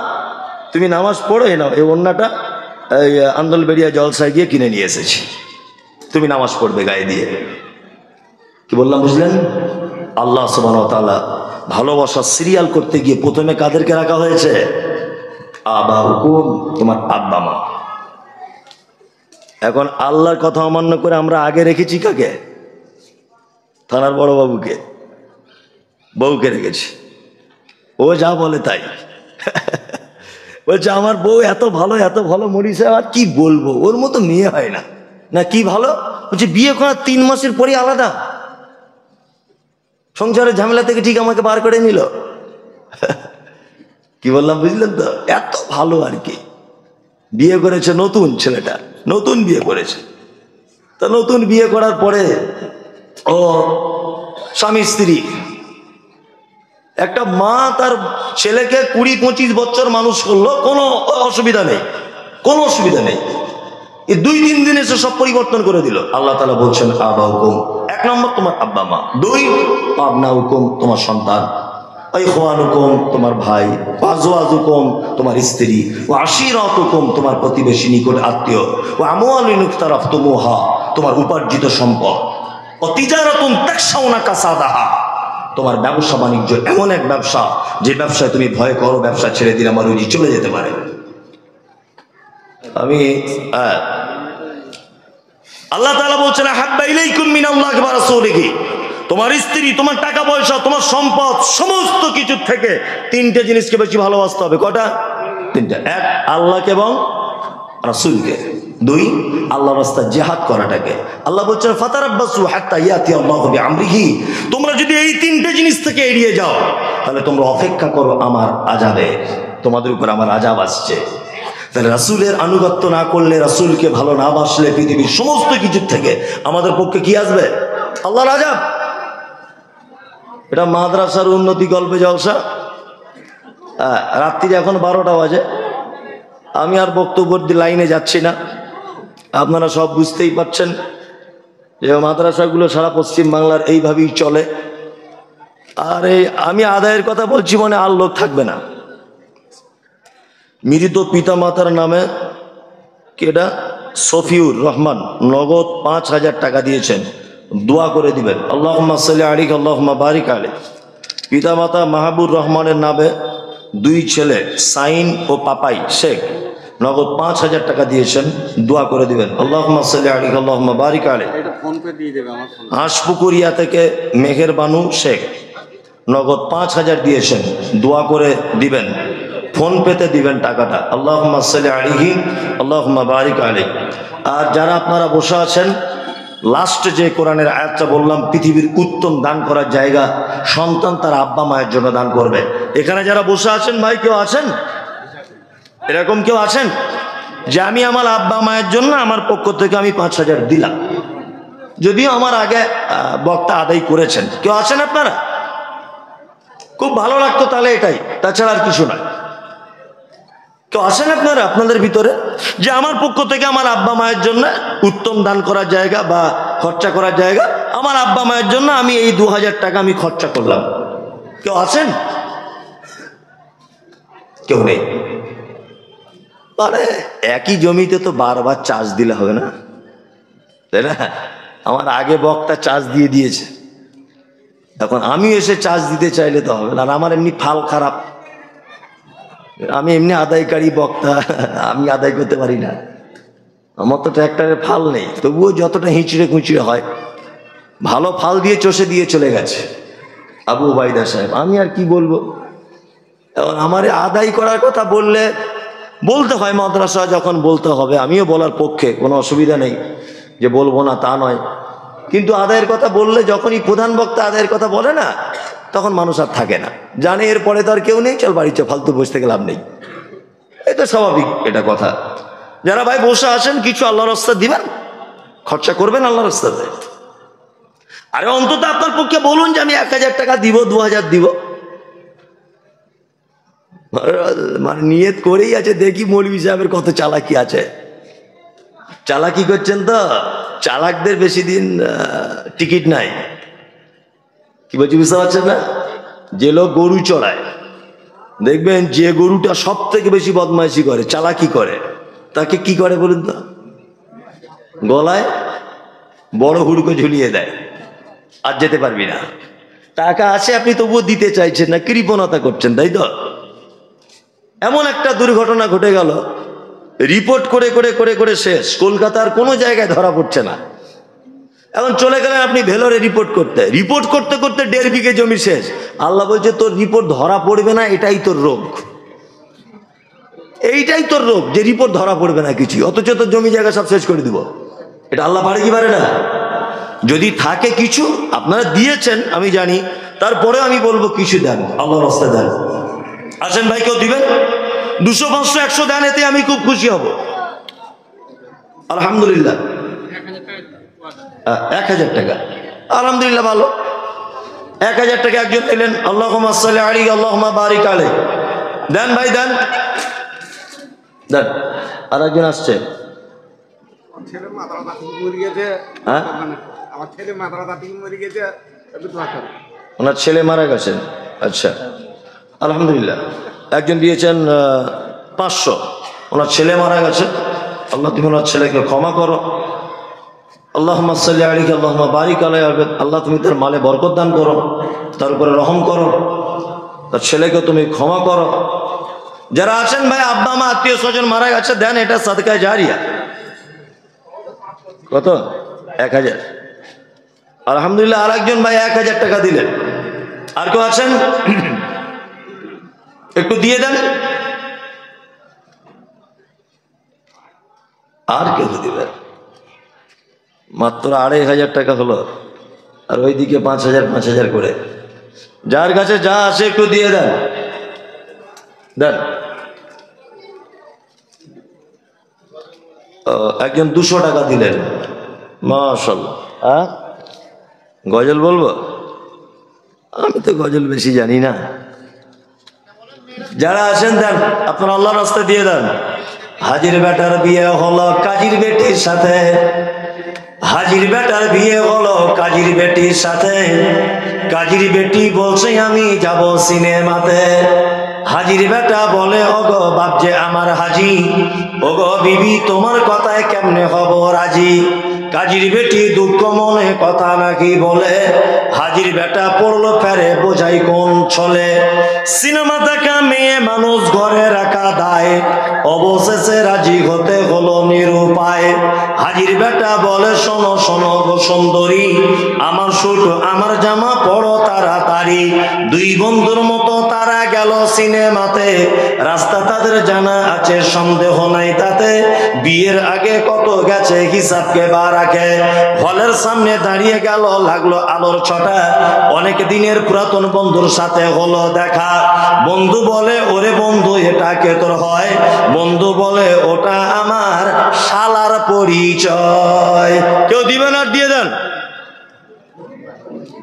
তুমি নামাজ পড়ো, নাও এই ওড়নাটা আন্দোলবেড়িয়া জলসায় গিয়ে কিনে নিয়ে এসেছি, তুমি নামাজ পড়বে গায়ে দিয়ে। কি বললাম বুঝলেন? আল্লাহ সুবহানাহু ওয়া তাআলা ভালোবাসার সিরিয়াল করতে গিয়ে প্রথমে কাদেরকে রাখা হয়েছে? আবাউকুম, তোমার আব্বা মা। এখন আল্লাহর কথা অমান্য করে আমরা আগে রেখেছি কাকে? থানার বড় বাবুকে, বউকে রেখেছি। ও যা বলে তাই বলছে আমার বউ এত ভালো মরিছে, আর কি বলবো, ওর মতো মেয়ে হয় না। না কি ভালো? বলছে বিয়ে করার ৩ মাসের পরে আলাদা, সংসারের ঝামেলা থেকে ঠিক আমাকে বার করে নিল। কি বললাম বুঝলেন তো? এত ভালো আর কি। বিয়ে করেছে নতুন, ছেলেটা নতুন বিয়ে করেছে, তা নতুন বিয়ে করার পরে ও স্বামী স্ত্রী, একটা মা তার ছেলেকে 20-25 বছর মানুষ করলো, কোনো অসুবিধা নেই, কোনো অসুবিধা নেই। এই 2-3 দিনে সে সব পরিবর্তন করে দিল। আল্লাহ তাআলা বলছেন আবা হুকুম, 1 নম্বর তোমার আব্বা মা, 2 আবনা হুকুম তোমার সন্তান, ইখওয়ান হুকুম তোমার ভাই, আজওয়াজ হুকুম তোমার স্ত্রী, ও আশিরাত হুকুম তোমার প্রতিবেশী নিকট আত্মীয়, ও আমওয়ালুন ইকতারাফতুমুহা তোমার উপার্জিত সম্পদ, ও তিজারাতুন তাখশাউনা কাসাদাহা তোমার ব্যবসা বাণিজ্য, এমন এক ব্যবসা যে ব্যবসায় তুমি ভয় করো ব্যবসা ছেড়ে দিলে আমার রুজি চলে যেতে পারে। আমি আল্লাহ তাআলা বলছেন হাব্বা ইলাইকুম মিনাল্লাহি ওয়া রাসূলিহি, তোমার স্ত্রী, তোমার টাকা পয়সা, তোমার সম্পদ, সমস্ত কিছু থেকে 3টে জিনিসকে বেশি ভালোবাসতে হবে। কটা? 3টা। 1 আল্লাহকে এবং রাসূলকে, 2 আল্লাহর রাস্তায় জিহাদ করাটাকে। আল্লাহ বলছেন ফাতারাব্বাসু হাত্তা ইয়াতি আল্লাহু বিআমরিহি, তোমরা যদি এই 3টে জিনিস থেকে এড়িয়ে যাও তাহলে তোমরা অপেক্ষা করো আমার আযাবে, তোমাদের উপর আমার আযাব আসছে। তাহলে রাসূলের আনুগত্য না করলে, রাসূলকে ভালো না বাসলে পৃথিবীর সমস্ত কিছু থেকে আমাদের পক্ষে কি আসবে? আল্লাহর আযাব। এটা মাদ্রাসার উন্নতি গল্পে জলসা। রাত্রি এখন 12টা বাজে, আমি আর বক্তব্যের লাইনে যাচ্ছি না। আপনারা সব বুঝতেই পারছেন যে মাদ্রাসাগুলো সারা পশ্চিম বাংলার এইভাবেই চলে। আর এই আমি আদায়ের কথা বলছি, মনে আর লোক থাকবে না। মৃত পিতা মাতার নামে কেডা সফিউর রহমান নগদ 5,000 টাকা দিয়েছেন, দোয়া করে দিবেন। আল্লাহুম্মা সাল্লি আলাইহি আল্লাহুম্মা বারিক আলাইহি। পিতা মাতা মাহবুব রহমানের নামে 2 ছেলে সাইন ও পাপাই শেখ নগদ 5,000 টাকা দিয়েছেন, দোয়া করে দিবেন। আল্লাহুম্মা সাল্লি আলাইহি আল্লাহুম্মা বারিক আলাইহি। এটা ফোন পে দিয়ে দেবে আমার ফোন। হাঁসপুকুরিয়া থেকে মেহের বানু শেখ নগদ 5,000 দিয়েছেন, দোয়া করে দিবেন, ফোন পেতে দিবেন টাকাটা। আল্লাহুম্মা সাল্লি আলাইহি আল্লাহুম্মা বারিক আলাইহি। আর যারা আপনারা বসে আছেন, লাস্ট যে কোরআনের আয়াতটা বললাম, পৃথিবীর উত্তম দান করার জায়গা সন্তান তার আব্বা মায়ের জন্য দান করবে। এখানে যারা বসে আছেন ভাই, কেউ আছেন এরকম? কেউ আছেন যে আমি আমার আব্বা মায়ের জন্য আমার পক্ষ থেকে আমি 5,000 দিলাম, যদিও আমার আগে বক্তা আদায় করেছেন? কেউ আছেন আপনারা? খুব ভালো লাগতো তাহলে এটাই, তাছাড়া আর কিছু নয়। কেউ আছেন আপনারা আপনাদের ভিতরে যে আমার পক্ষ থেকে আমার আব্বা মায়ের জন্য উত্তম দান করার জায়গা বা খরচা করার জায়গা, আমার আব্বা মায়ের জন্য আমি এই 2,000 টাকা আমি খরচা করলাম? কেউ আছেন? কেউ নেই। আরে একই জমিতে তো বারবার চাষ দিলে হবে না, তাই না? আমার আগে বক্তা চাষ দিয়ে দিয়েছে, এখন আমি এসে চাষ দিতে চাইলে তো হবে না। আর আমার এমনি ফাল খারাপ, আমি এমনি আদায়কারী বক্তা, আমি আদায় করতে পারি না। আমার তো ট্র্যাক্টরের ফাল নেই, তবুও যতটা হিঁচড়ে খুঁচড়ে হয়, ভালো ফাল দিয়ে চষে দিয়ে চলে গেছে আবু ওবায়দা সাহেব। আমি আর কি বলবো? এখন আমার আদায় করার কথা বলতে হয়, মাদ্রাসা যখন বলতে হবে আমিও বলার পক্ষে, কোনো অসুবিধা নেই যে বলবো না তা নয়। কিন্তু আদায়ের কথা বললে, যখনই প্রধান বক্তা আদায়ের কথা বলে না, তখন মানুষ আর থাকে না, জানে এরপরে তো আর কেউ নেই, চল বাড়িতে ফালতু বসে থেকে লাভ নেই। এটা স্বাভাবিক, এটা কথা। যারা ভাই বসে আছেন, কিছু আল্লাহর রাস্তা দিবেন, খরচা করবেন আল্লাহর রাস্তাতে। আরে অন্তত আপনার পক্ষে বলুন যে আমি 1,000 টাকা দিব, 2,000 দিব, মানে নিয়ত করেই আছে। দেখি মৌলভী সাহেবের কত চালাকি আছে। চালাকি করছেন তো, চালাকদের বেশি দিন টিকিট নাই। কি বলছি বুঝতে পারছেন না? যে লোক গরু চড়ায়, দেখবেন যে গরুটা সব থেকে বেশি বদমাইশি করে, চালাকি করে, তাকে কি করে বলুন তো? গলায় বড় হুড়কো ঝুলিয়ে দেয়, আর যেতে পারবি না। টাকা আছে আপনি তবুও দিতে চাইছেন না, কৃপণতা করছেন, তাই তো? এমন একটা দুর্ঘটনা ঘটে গেল, রিপোর্ট করে করে করে করে শেষ, কলকাতার কোনো জায়গায় ধরা পড়ছে না। এখন চলে গেলেন আপনি ভেলোরে রিপোর্ট করতে করতে 1.5 বিঘে জমি শেষ। আল্লাহ বলছে তোর রিপোর্ট ধরা পড়বে না, এটাই তোর রোগ, এইটাই তোর রোগ, যে রিপোর্ট ধরা পড়বে না কিছু, অথচ তোর জমি জায়গা সব শেষ করে দিব। এটা আল্লাহ পারে কি পারে না? যদি থাকে কিছু আপনারা দিয়েছেন আমি জানি, তারপরে আমি বলবো কিছু দেন, আল্লাহর রাস্তায় দেন। আসেন ভাই, কেউ দিবেন? 200, 500, 100 দেন, এতে আমি খুব খুশি হব, আলহামদুলিল্লাহ। 1000 টাকা, আলহামদুলিল্লাহ ভালো। 1000 টাকা একজন দিলেন, আল্লাহুম্মা সাল্লি আলাইহি আল্লাহুম্মা বারিক আলাইহি। দেন ভাই দেন দেন। আর একজন আসছে, ওনার ছেলে মারা গেছেন। আচ্ছা আলহামদুলিল্লাহ। একজন দিয়েছেন 500, ওনার ছেলে মারা গেছে। আল্লাহ তুমি ওনার ছেলেকে ক্ষমা করো। আল্লাহুম্মা সাল্লি আলাইহি আল্লাহুম্মা বারিক আলাইহি। আল্লাহ তুমি তার মালে বরকত দান করো, তার উপরে রহম করো, তার ছেলেকে তুমি ক্ষমা করো। যারা আছেন ভাই আব্বা মা আত্মীয় স্বজন মারা গেছে, দেন, এটা সাদকায়ে জারিয়া। কত? 1000। আলহামদুলিল্লাহ। আর একজন ভাই 1000 টাকা দিলেন। আর কেউ আছেন? একটু দিয়ে দেন। আর কেউ দিবেন? মাত্র 2500 টাকা হলো, আর ওইদিকে 5000 করে। যার কাছে যা আছে একটু দিয়ে দেন, দেন। একজন 200 টাকা দিলেন, মাশাআল্লাহ। গজল বলবো? আমি তো গজল বেশি জানি না। যারা আছেন দেন, আপনারা আল্লাহর রাস্তায় দিয়ে দেন। হাজির বেটার বিয়ে হলো কাজীর বেটির সাথে, হাজির বেটার বিয়ে হলো কাজীর বেটির সাথে। কাজীর বেটি বলছে আমি যাব সিনেমাতে। হাজির বেটা বলে ওগো বাপ যে আমার হাজি, ওগো বিবি তোমার কথায় কেমনে হব রাজি। কাজীর বেটি দুঃখ মনে কথা নাকি বলে, হাজির বেটা পড়লো ফেরে বোঝাই কোন ছলে। সিনেমা দেখা মেয়ে মানুষ ঘরে রাখা দায়, অবশেষে রাজি হতে হলো নিরুপায়। হাজির বেটা বলে শোনো শোনো গো সুন্দরী, আমার স্যুট আমার জামা পড়ো তাড়াতাড়ি। দুই বন্ধুর মতো তারা গেল সিনেমাতে, রাস্তা তাদের জানা আছে সন্দেহ নাই তাতে। বিয়ের আগে কত গেছে হিসাব কে বা রাখে। হলের সামনে দাঁড়িয়ে গেল, লাগলো আলোর ছটা। অনেক দিনের পুরাতন বন্ধুর সাথে হলো দেখা। বন্ধু বলে ওরে বন্ধু এটা কে তোর হয়? বন্ধু বলে ওটা আমার শালার পরিচয়। কেউ দিবেন? আর দিয়ে দেন।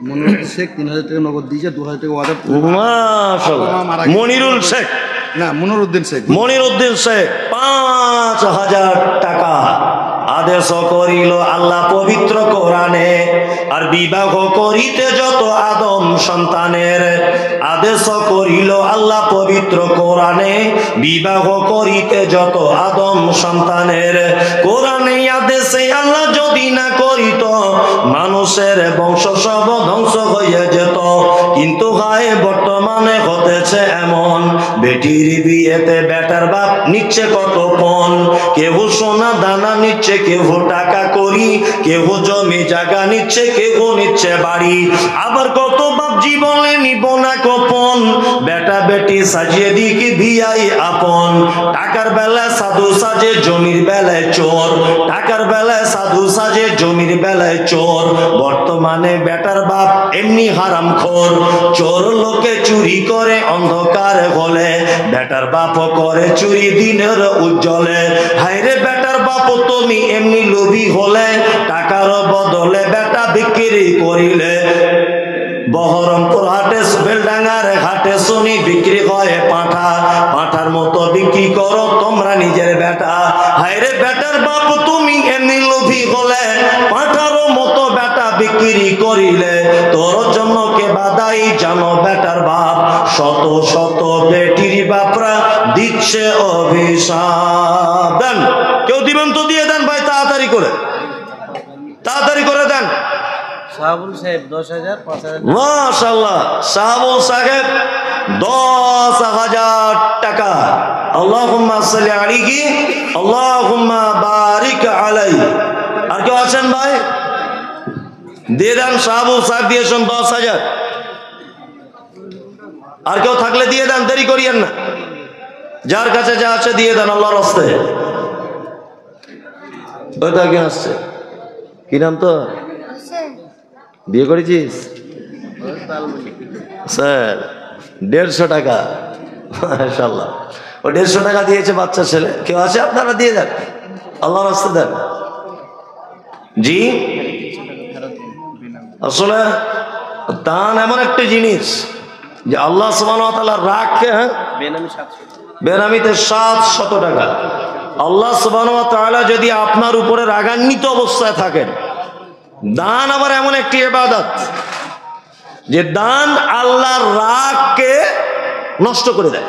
মনিরুল শেখ 3000 টাকা নগদ দিয়েছে, 2000 টাকা ওয়াদা। মাশাআল্লাহ। মনিরুল শেখ না, মনিরউদ্দিন শেখ। মনিরউদ্দিন শেখ 5000 টাকা আদেশ করিল আল্লাহ পবিত্র কোরআনে। আর বিবাহ করিতে যত আদম সন্তানের, আদেশ করিল আল্লাহ পবিত্র কোরআনে। বিবাহ করিতে যত আদম সন্তানের, কোরআনে আদেশে আল্লাহ যদি না করিত, মানুষের বংশ সব ধ্বংস হয়ে যেত। কিন্তু হয় বর্তমানে হতেছে এমন, বেটির বিয়েতে বেটার বাপ নিচ্ছে কত পণ। কেউ সোনা দানা নিচ্ছে, কেউ টাকা করি, কেউ জমি জায়গা নিচ্ছে, কেউ নিচ্ছে বাড়ি। আবার কত বাপ জীবনে নিব না গোপন, বেটা বেটি সাজিয়ে দিকে বিয়াই আপন। টাকার বেলায় সাধু সাজে, জমির বেলায় চোর। টাকার বেলায় সাধু সাজে, জমির বেলায় চোর। বর্তমানে বেটার বাপ এমনি হারামখোর। চোর লোকে চুরি করে অন্ধকার হলে, বেটার বাপ করে চুরি দিনের উজ্জ্বলে। হায়রে বেটার বাপ তুমি এমনি লোভী হলে, টাকার বদলে বেটা বিক্রি করিলে। বহরমপুর হাটে বেলডাঙ্গার হাটে শুনি বিক্রি হয় পাঁঠা, পাঁঠার মতো বিক্রি করো তোমরা নিজের বেটা। হায়রে বেটার বাপ তুমি এমনি লোভী হলে, পাঁঠারও মতো বেটা বিক্রি করিলে। তোর জন্য কে বাদাই জানো বেটার বাপ, শত শত বেটির বাপরা দিচ্ছে অভিশাপ। দেন, কেউ দিবেন তো দিয়ে দেন ভাই, তাড়াতাড়ি করে, তাড়াতাড়ি করে দেন। শাহাবুল সাহেব 10,000, 5,000। মাশাআল্লাহ। শাহাবুল সাহেব 10,000 টাকা। আল্লাহুম্মা সাল্লি আলাইহি আল্লাহুম্মা বারিক আলাইহি। আর কেউ আছেন ভাই? দিয়ে দেন। শাহাবুল সাহেব দিয়েছেন 10,000। আর কেউ থাকলে দিয়ে দেন, দেরি করিয়েন না। যার কাছে যা আছে দিয়ে দেন আল্লাহর রাস্তায়। ওইটা কে আসছে? কি নাম তো? বিয়ে করেছিস স্যার? 150 টাকা। মাশাআল্লাহ। ও 150 টাকা দিয়েছে বাচ্চা ছেলে। কেউ আছে? আপনারা দিয়ে দেন, আল্লাহর রাস্তায় দেন। জি আসলে দান এমন একটা জিনিস যে আল্লাহ সুবহানাহু ওয়া তাআলা রাগকে বেনামিতে 700 টাকা। আল্লাহ সুবহানাহু ওয়া তাআলা যদি আপনার উপরে রাগান্বিত অবস্থায় থাকেন, দান আবার এমন একটি ইবাদত যে দান আল্লাহর রাগকে নষ্ট করে দেয়।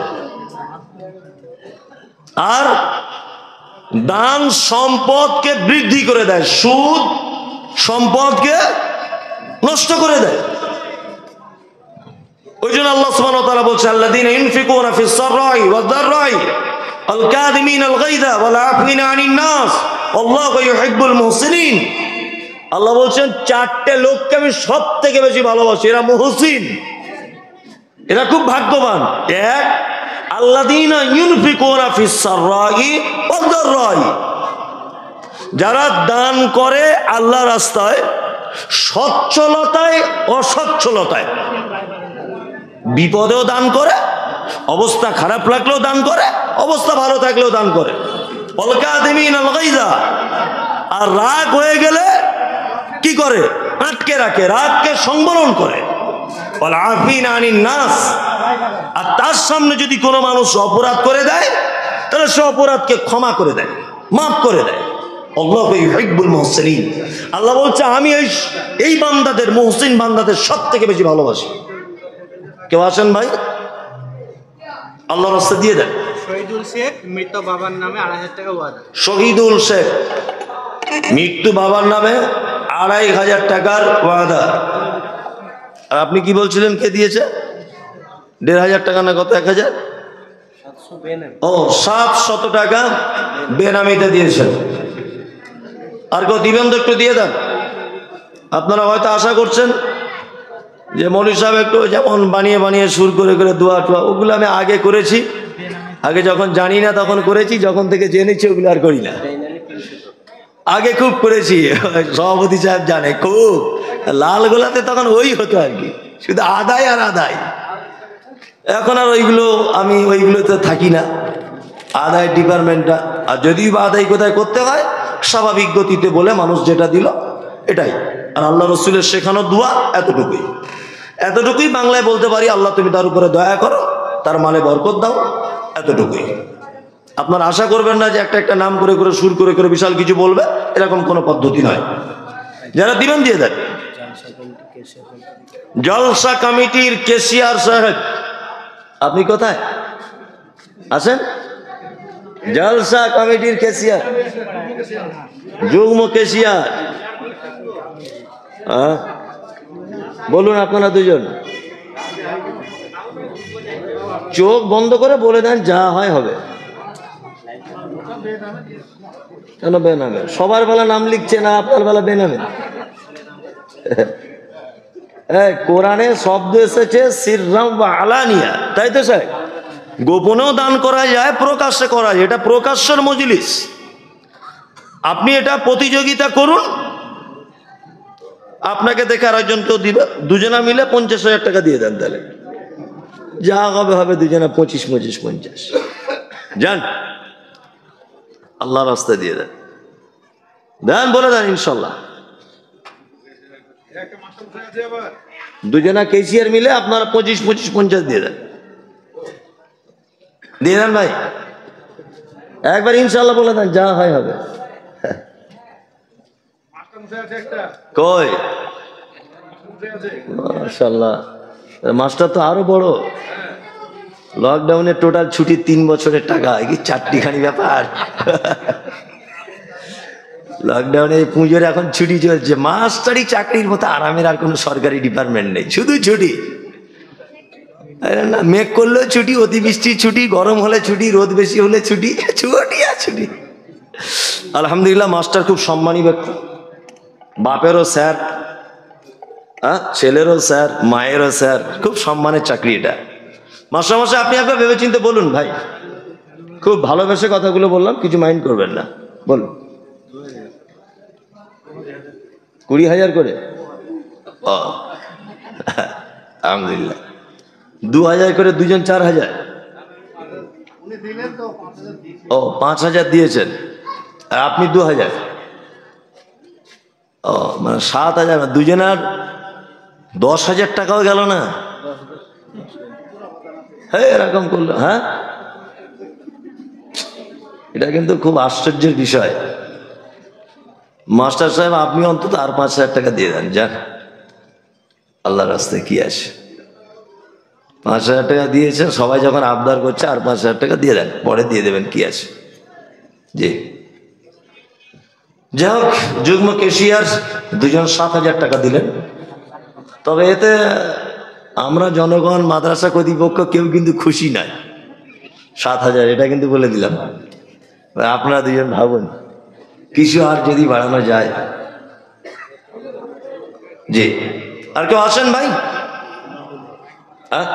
আর দান সম্পদকে বৃদ্ধি করে দেয়, সুদ সম্পদকে নষ্ট করে দেয়। ওই জন্য আল্লাহ সুবহানাহু ওয়া তাআলা বলছেন, আল্লাযীনা ইউনফিকুনা ফিস সাররাই ওয়াদ দাররাই আল কাযিমিনাল গায়যা ওয়াল আফিনা আনিন নাস আল্লাহু ইউহিব্বুল মুহসিনিন। আল্লাহ বলছেন, চারটে লোককে আমি সবথেকে বেশি ভালোবাসি, এরা মুহসিন, এরা খুব ভাগ্যবান। এক, আল্লাযীনা ইউনফিকুনা ফিস সাররাই ওয়াদ দাররাই, যারা দান করে আল্লাহর রাস্তায়, সচ্ছলতায় অসচ্ছলতায়, বিপদেও দান করে, অবস্থা খারাপ লাগলেও দান করে, অবস্থা ভালো থাকলেও দান করে। অলকাদিমিনাল গায়যা, আর রাগ হয়ে গেলে কি করে? আটকে রাখে, রাগকে সংবরণ করে। ওয়াল আফিনা আনিন নাস, আর তার সামনে যদি কোনো মানুষ অপরাধ করে দেয় তাহলে সে অপরাধকে ক্ষমা করে দেয়, মাফ করে দেয়। আল্লাহু ইউহিব্বুল মুহসিনিন। আল্লাহ বলছে, আমি এই বান্দাদের, মুহসিন বান্দাদের সবথেকে বেশি ভালোবাসি। কেউ আছেন ভাই? আল্লাহর রাস্তায় দিয়ে দেন। শহীদুল শেখ, মৃত বাবার নামে 2,500 টাকা ওয়াদা। শহীদুল শেখ, মৃত্যু বাবার নামে 2,500 টাকার ওয়াদা। আর আপনি কি বলছিলেন, কে দিয়েছে? 1,500 টাকা না কত? 1,000? ও, 700 টাকা বেনামিতে দিয়েছেন। আর কেউ দিবেন তো একটু দিয়ে দেন। আপনারা হয়তো আশা করছেন যে মৌলভী সাহেব একটু যেমন বানিয়ে বানিয়ে সুর করে করে দোয়া টোয়া, ওগুলো আমি আগে করেছি। আগে যখন জানি না তখন করেছি, যখন থেকে জেনেছি ওগুলো আর করি না। আগে খুব করেছি, সভাপতি সাহেব জানে, খুব লাল গোলাতে তখন ওই হতো আর কি, শুধু আদায় আর আদায়। এখন আর আমি ওইগুলোতে থাকি না, আদায় ডিপার্টমেন্টটা। আর যদি বা আদায় কোথায় করতে হয়, স্বাভাবিক গতিতে বলে মানুষ যেটা দিল এটাই। আর আল্লাহ রসুলের শেখানো দোয়া এতটুকুই, এতটুকুই বাংলায় বলতে পারি, আল্লাহ তুমি তার উপরে দয়া করো, তার মালে বরকত দাও, এতটুকুই। আপনার আশা করবেন না যে একটা একটা নাম করে করে সুর করে করে বিশাল কিছু বলবে, এরকম কোনো পদ্ধতি নয়। যারা দিবেন দিয়ে দেন। জলসা কমিটির কেশিয়ার সাহেব, আপনি কোথায় আছেন? জলসা কমিটির কেশিয়ার, যুগ্ম কেশিয়ার, বলুন আপনারা দুজন। চোখ বন্ধ করে বলে দেন, যা হয় হবে। কেন বেনামে? সবার বেলা নাম লিখছে না, আপনার বেলা বেনামে? কোরআনে শব্দ এসেছে সিররাম ওয়া আলানিয়া, তাই তো স্যার? গোপনেও দান করা যায়, প্রকাশ্যে করা যায়, এটা প্রকাশ্যের মজলিস। আপনি এটা প্রতিযোগিতা করুন, আপনাকে দেখে আরেকজনকেও দিবে, দুজনা মিলে 50,000 টাকা দিয়ে দেন, তাহলে যা হবে হবে, দুজনা 25, 25, 50 যান, আল্লাহ রাস্তায় দিয়ে দেন, দেন বলে দেন ইনশাল্লাহ। দুজনা কেসিয়ার মিলে আপনারা 25, 25, 50 দিয়ে দেন, দিয়ে দেন ভাই, একবার ইনশাল্লাহ বলে দেন, যা হয় হবে। কই মাশাআল্লাহ, মাস্টার তো আরো বড়। লকডাউনে টোটাল ছুটি 3 বছরের টাকা, কি চারটিখানি ব্যাপার। লকডাউনে পুজোর এখন ছুটি চলছে, মাস্টারি চাকরির মতো আরামের আর কোনো সরকারি ডিপার্টমেন্ট নেই, শুধু ছুটি। না মেঘ করলেও ছুটি, অতিবৃষ্টি ছুটি, গরম হলে ছুটি, রোদ বেশি হলে ছুটি, ছুটি আর ছুটি। আলহামদুলিল্লাহ, মাস্টার খুব সম্মানী ব্যক্তি, বাপেরও স্যার, ছেলেরও স্যার, মায়েরও স্যার, খুব সম্মানের চাকরি এটা। মাস্টারমশাই আপনি একবার ভেবেচিন্তে বলুন ভাই, খুব ভালোবেসে কথাগুলো বললাম, কিছু মাইন্ড করবেন না, বলুন। 20,000 করে? ও আলহামদুলিল্লাহ, 2,000 করে, দুজন 4,000। ও 5,000 দিয়েছেন, আর আপনি 2,000। ও মানে 7,000, দুজনের 10,000 টাকাও গেল না। হ্যাঁ, এরকম করলো। হ্যাঁ, এটা কিন্তু খুব আশ্চর্যের বিষয়। মাস্টার সাহেব, আপনি অন্তত আর 5,000 টাকা দিয়ে দেন, যান, আল্লাহর রাস্তায় কি আছে। 5,000 টাকা দিয়েছেন, সবাই যখন আবদার করছে আর 5,000 টাকা দিয়ে দেন, পরে দিয়ে দেবেন, কি আছে। জি, যাই হোক, যুগ্ম ক্যাশিয়ার দুজন 7,000 টাকা দিলেন। তবে এতে আমরা জনগণ, মাদ্রাসা কর্তৃপক্ষ কেউ কিন্তু খুশি নাই। 7,000 এটা কিন্তু বলে দিলাম। আপনারা দুজন ভাবুন, কিছু আর যদি বাড়ানো যায়। জি, আর কেউ আসেন ভাই? হ্যাঁ,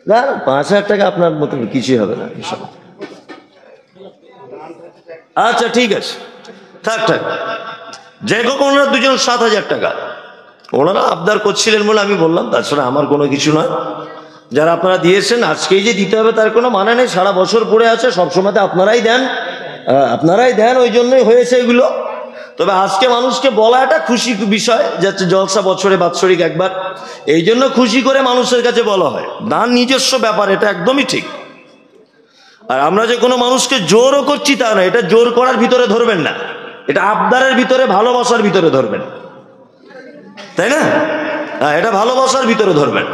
না, 5,000 টাকা আপনার মতো কিছুই হবে না। আচ্ছা, ঠিক আছে, থাক থাক। যে ওনারা দুজন 7,000 টাকা ওনারা আবদার করছিলেন বলে আমি বললাম, তাছাড়া আমার কোনো কিছু নয়। যারা আপনারা দিয়েছেন, আজকেই যে দিতে হবে তার কোনো মানে নেই। সারা বছর পড়ে আছে, সবসময় আপনারাই দেন, ওই জন্যই হয়েছে এগুলো। তবে আজকে মানুষকে বলা একটা খুশি বিষয়, যাচ্ছে জলসা বছরে বাৎসরিক একবার, এই জন্য খুশি করে মানুষের কাছে বলা হয়। দান নিজস্ব ব্যাপার, এটা একদমই ঠিক। আর আমরা যে কোনো মানুষকে জোরও করছি তা না, এটা জোর করার ভিতরে ধরবেন না, এটা আবদারের ভিতরে, ভালোবাসার ভিতরে ধরবেন, তাই না? হ্যাঁ, এটা ভালোবাসার ভিতরে ধরবেন।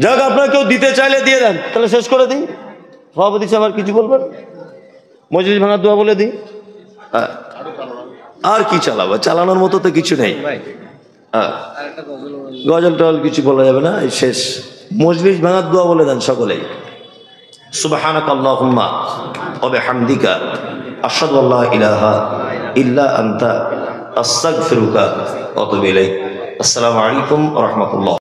যাক, আপনার কেউ দিতে চাইলে দিয়ে দেন, তাহলে শেষ করে দিই। সভাপতি সাহেব আর কিছু বলবেন? মজলিস ভাঙার দোয়া বলে দিই। হ্যাঁ, আর কি চালাবো, চালানোর মতো তো কিছু নেই। হ্যাঁ, গজল টল কিছু বলা যাবে না, এই শেষ। মজলিস ভাঙার দোয়া বলে দেন সকলেই। সুবহানাক আল্লাহুম্মা ওয়া বিহামদিকা আশহাদু আল্লা ইলাহা ইল্লা আনতা আস্তাগফিরুকা ওয়া আতুবু ইলাইক। আসসালামু আলাইকুম ওয়া রাহমাতুল্লাহ।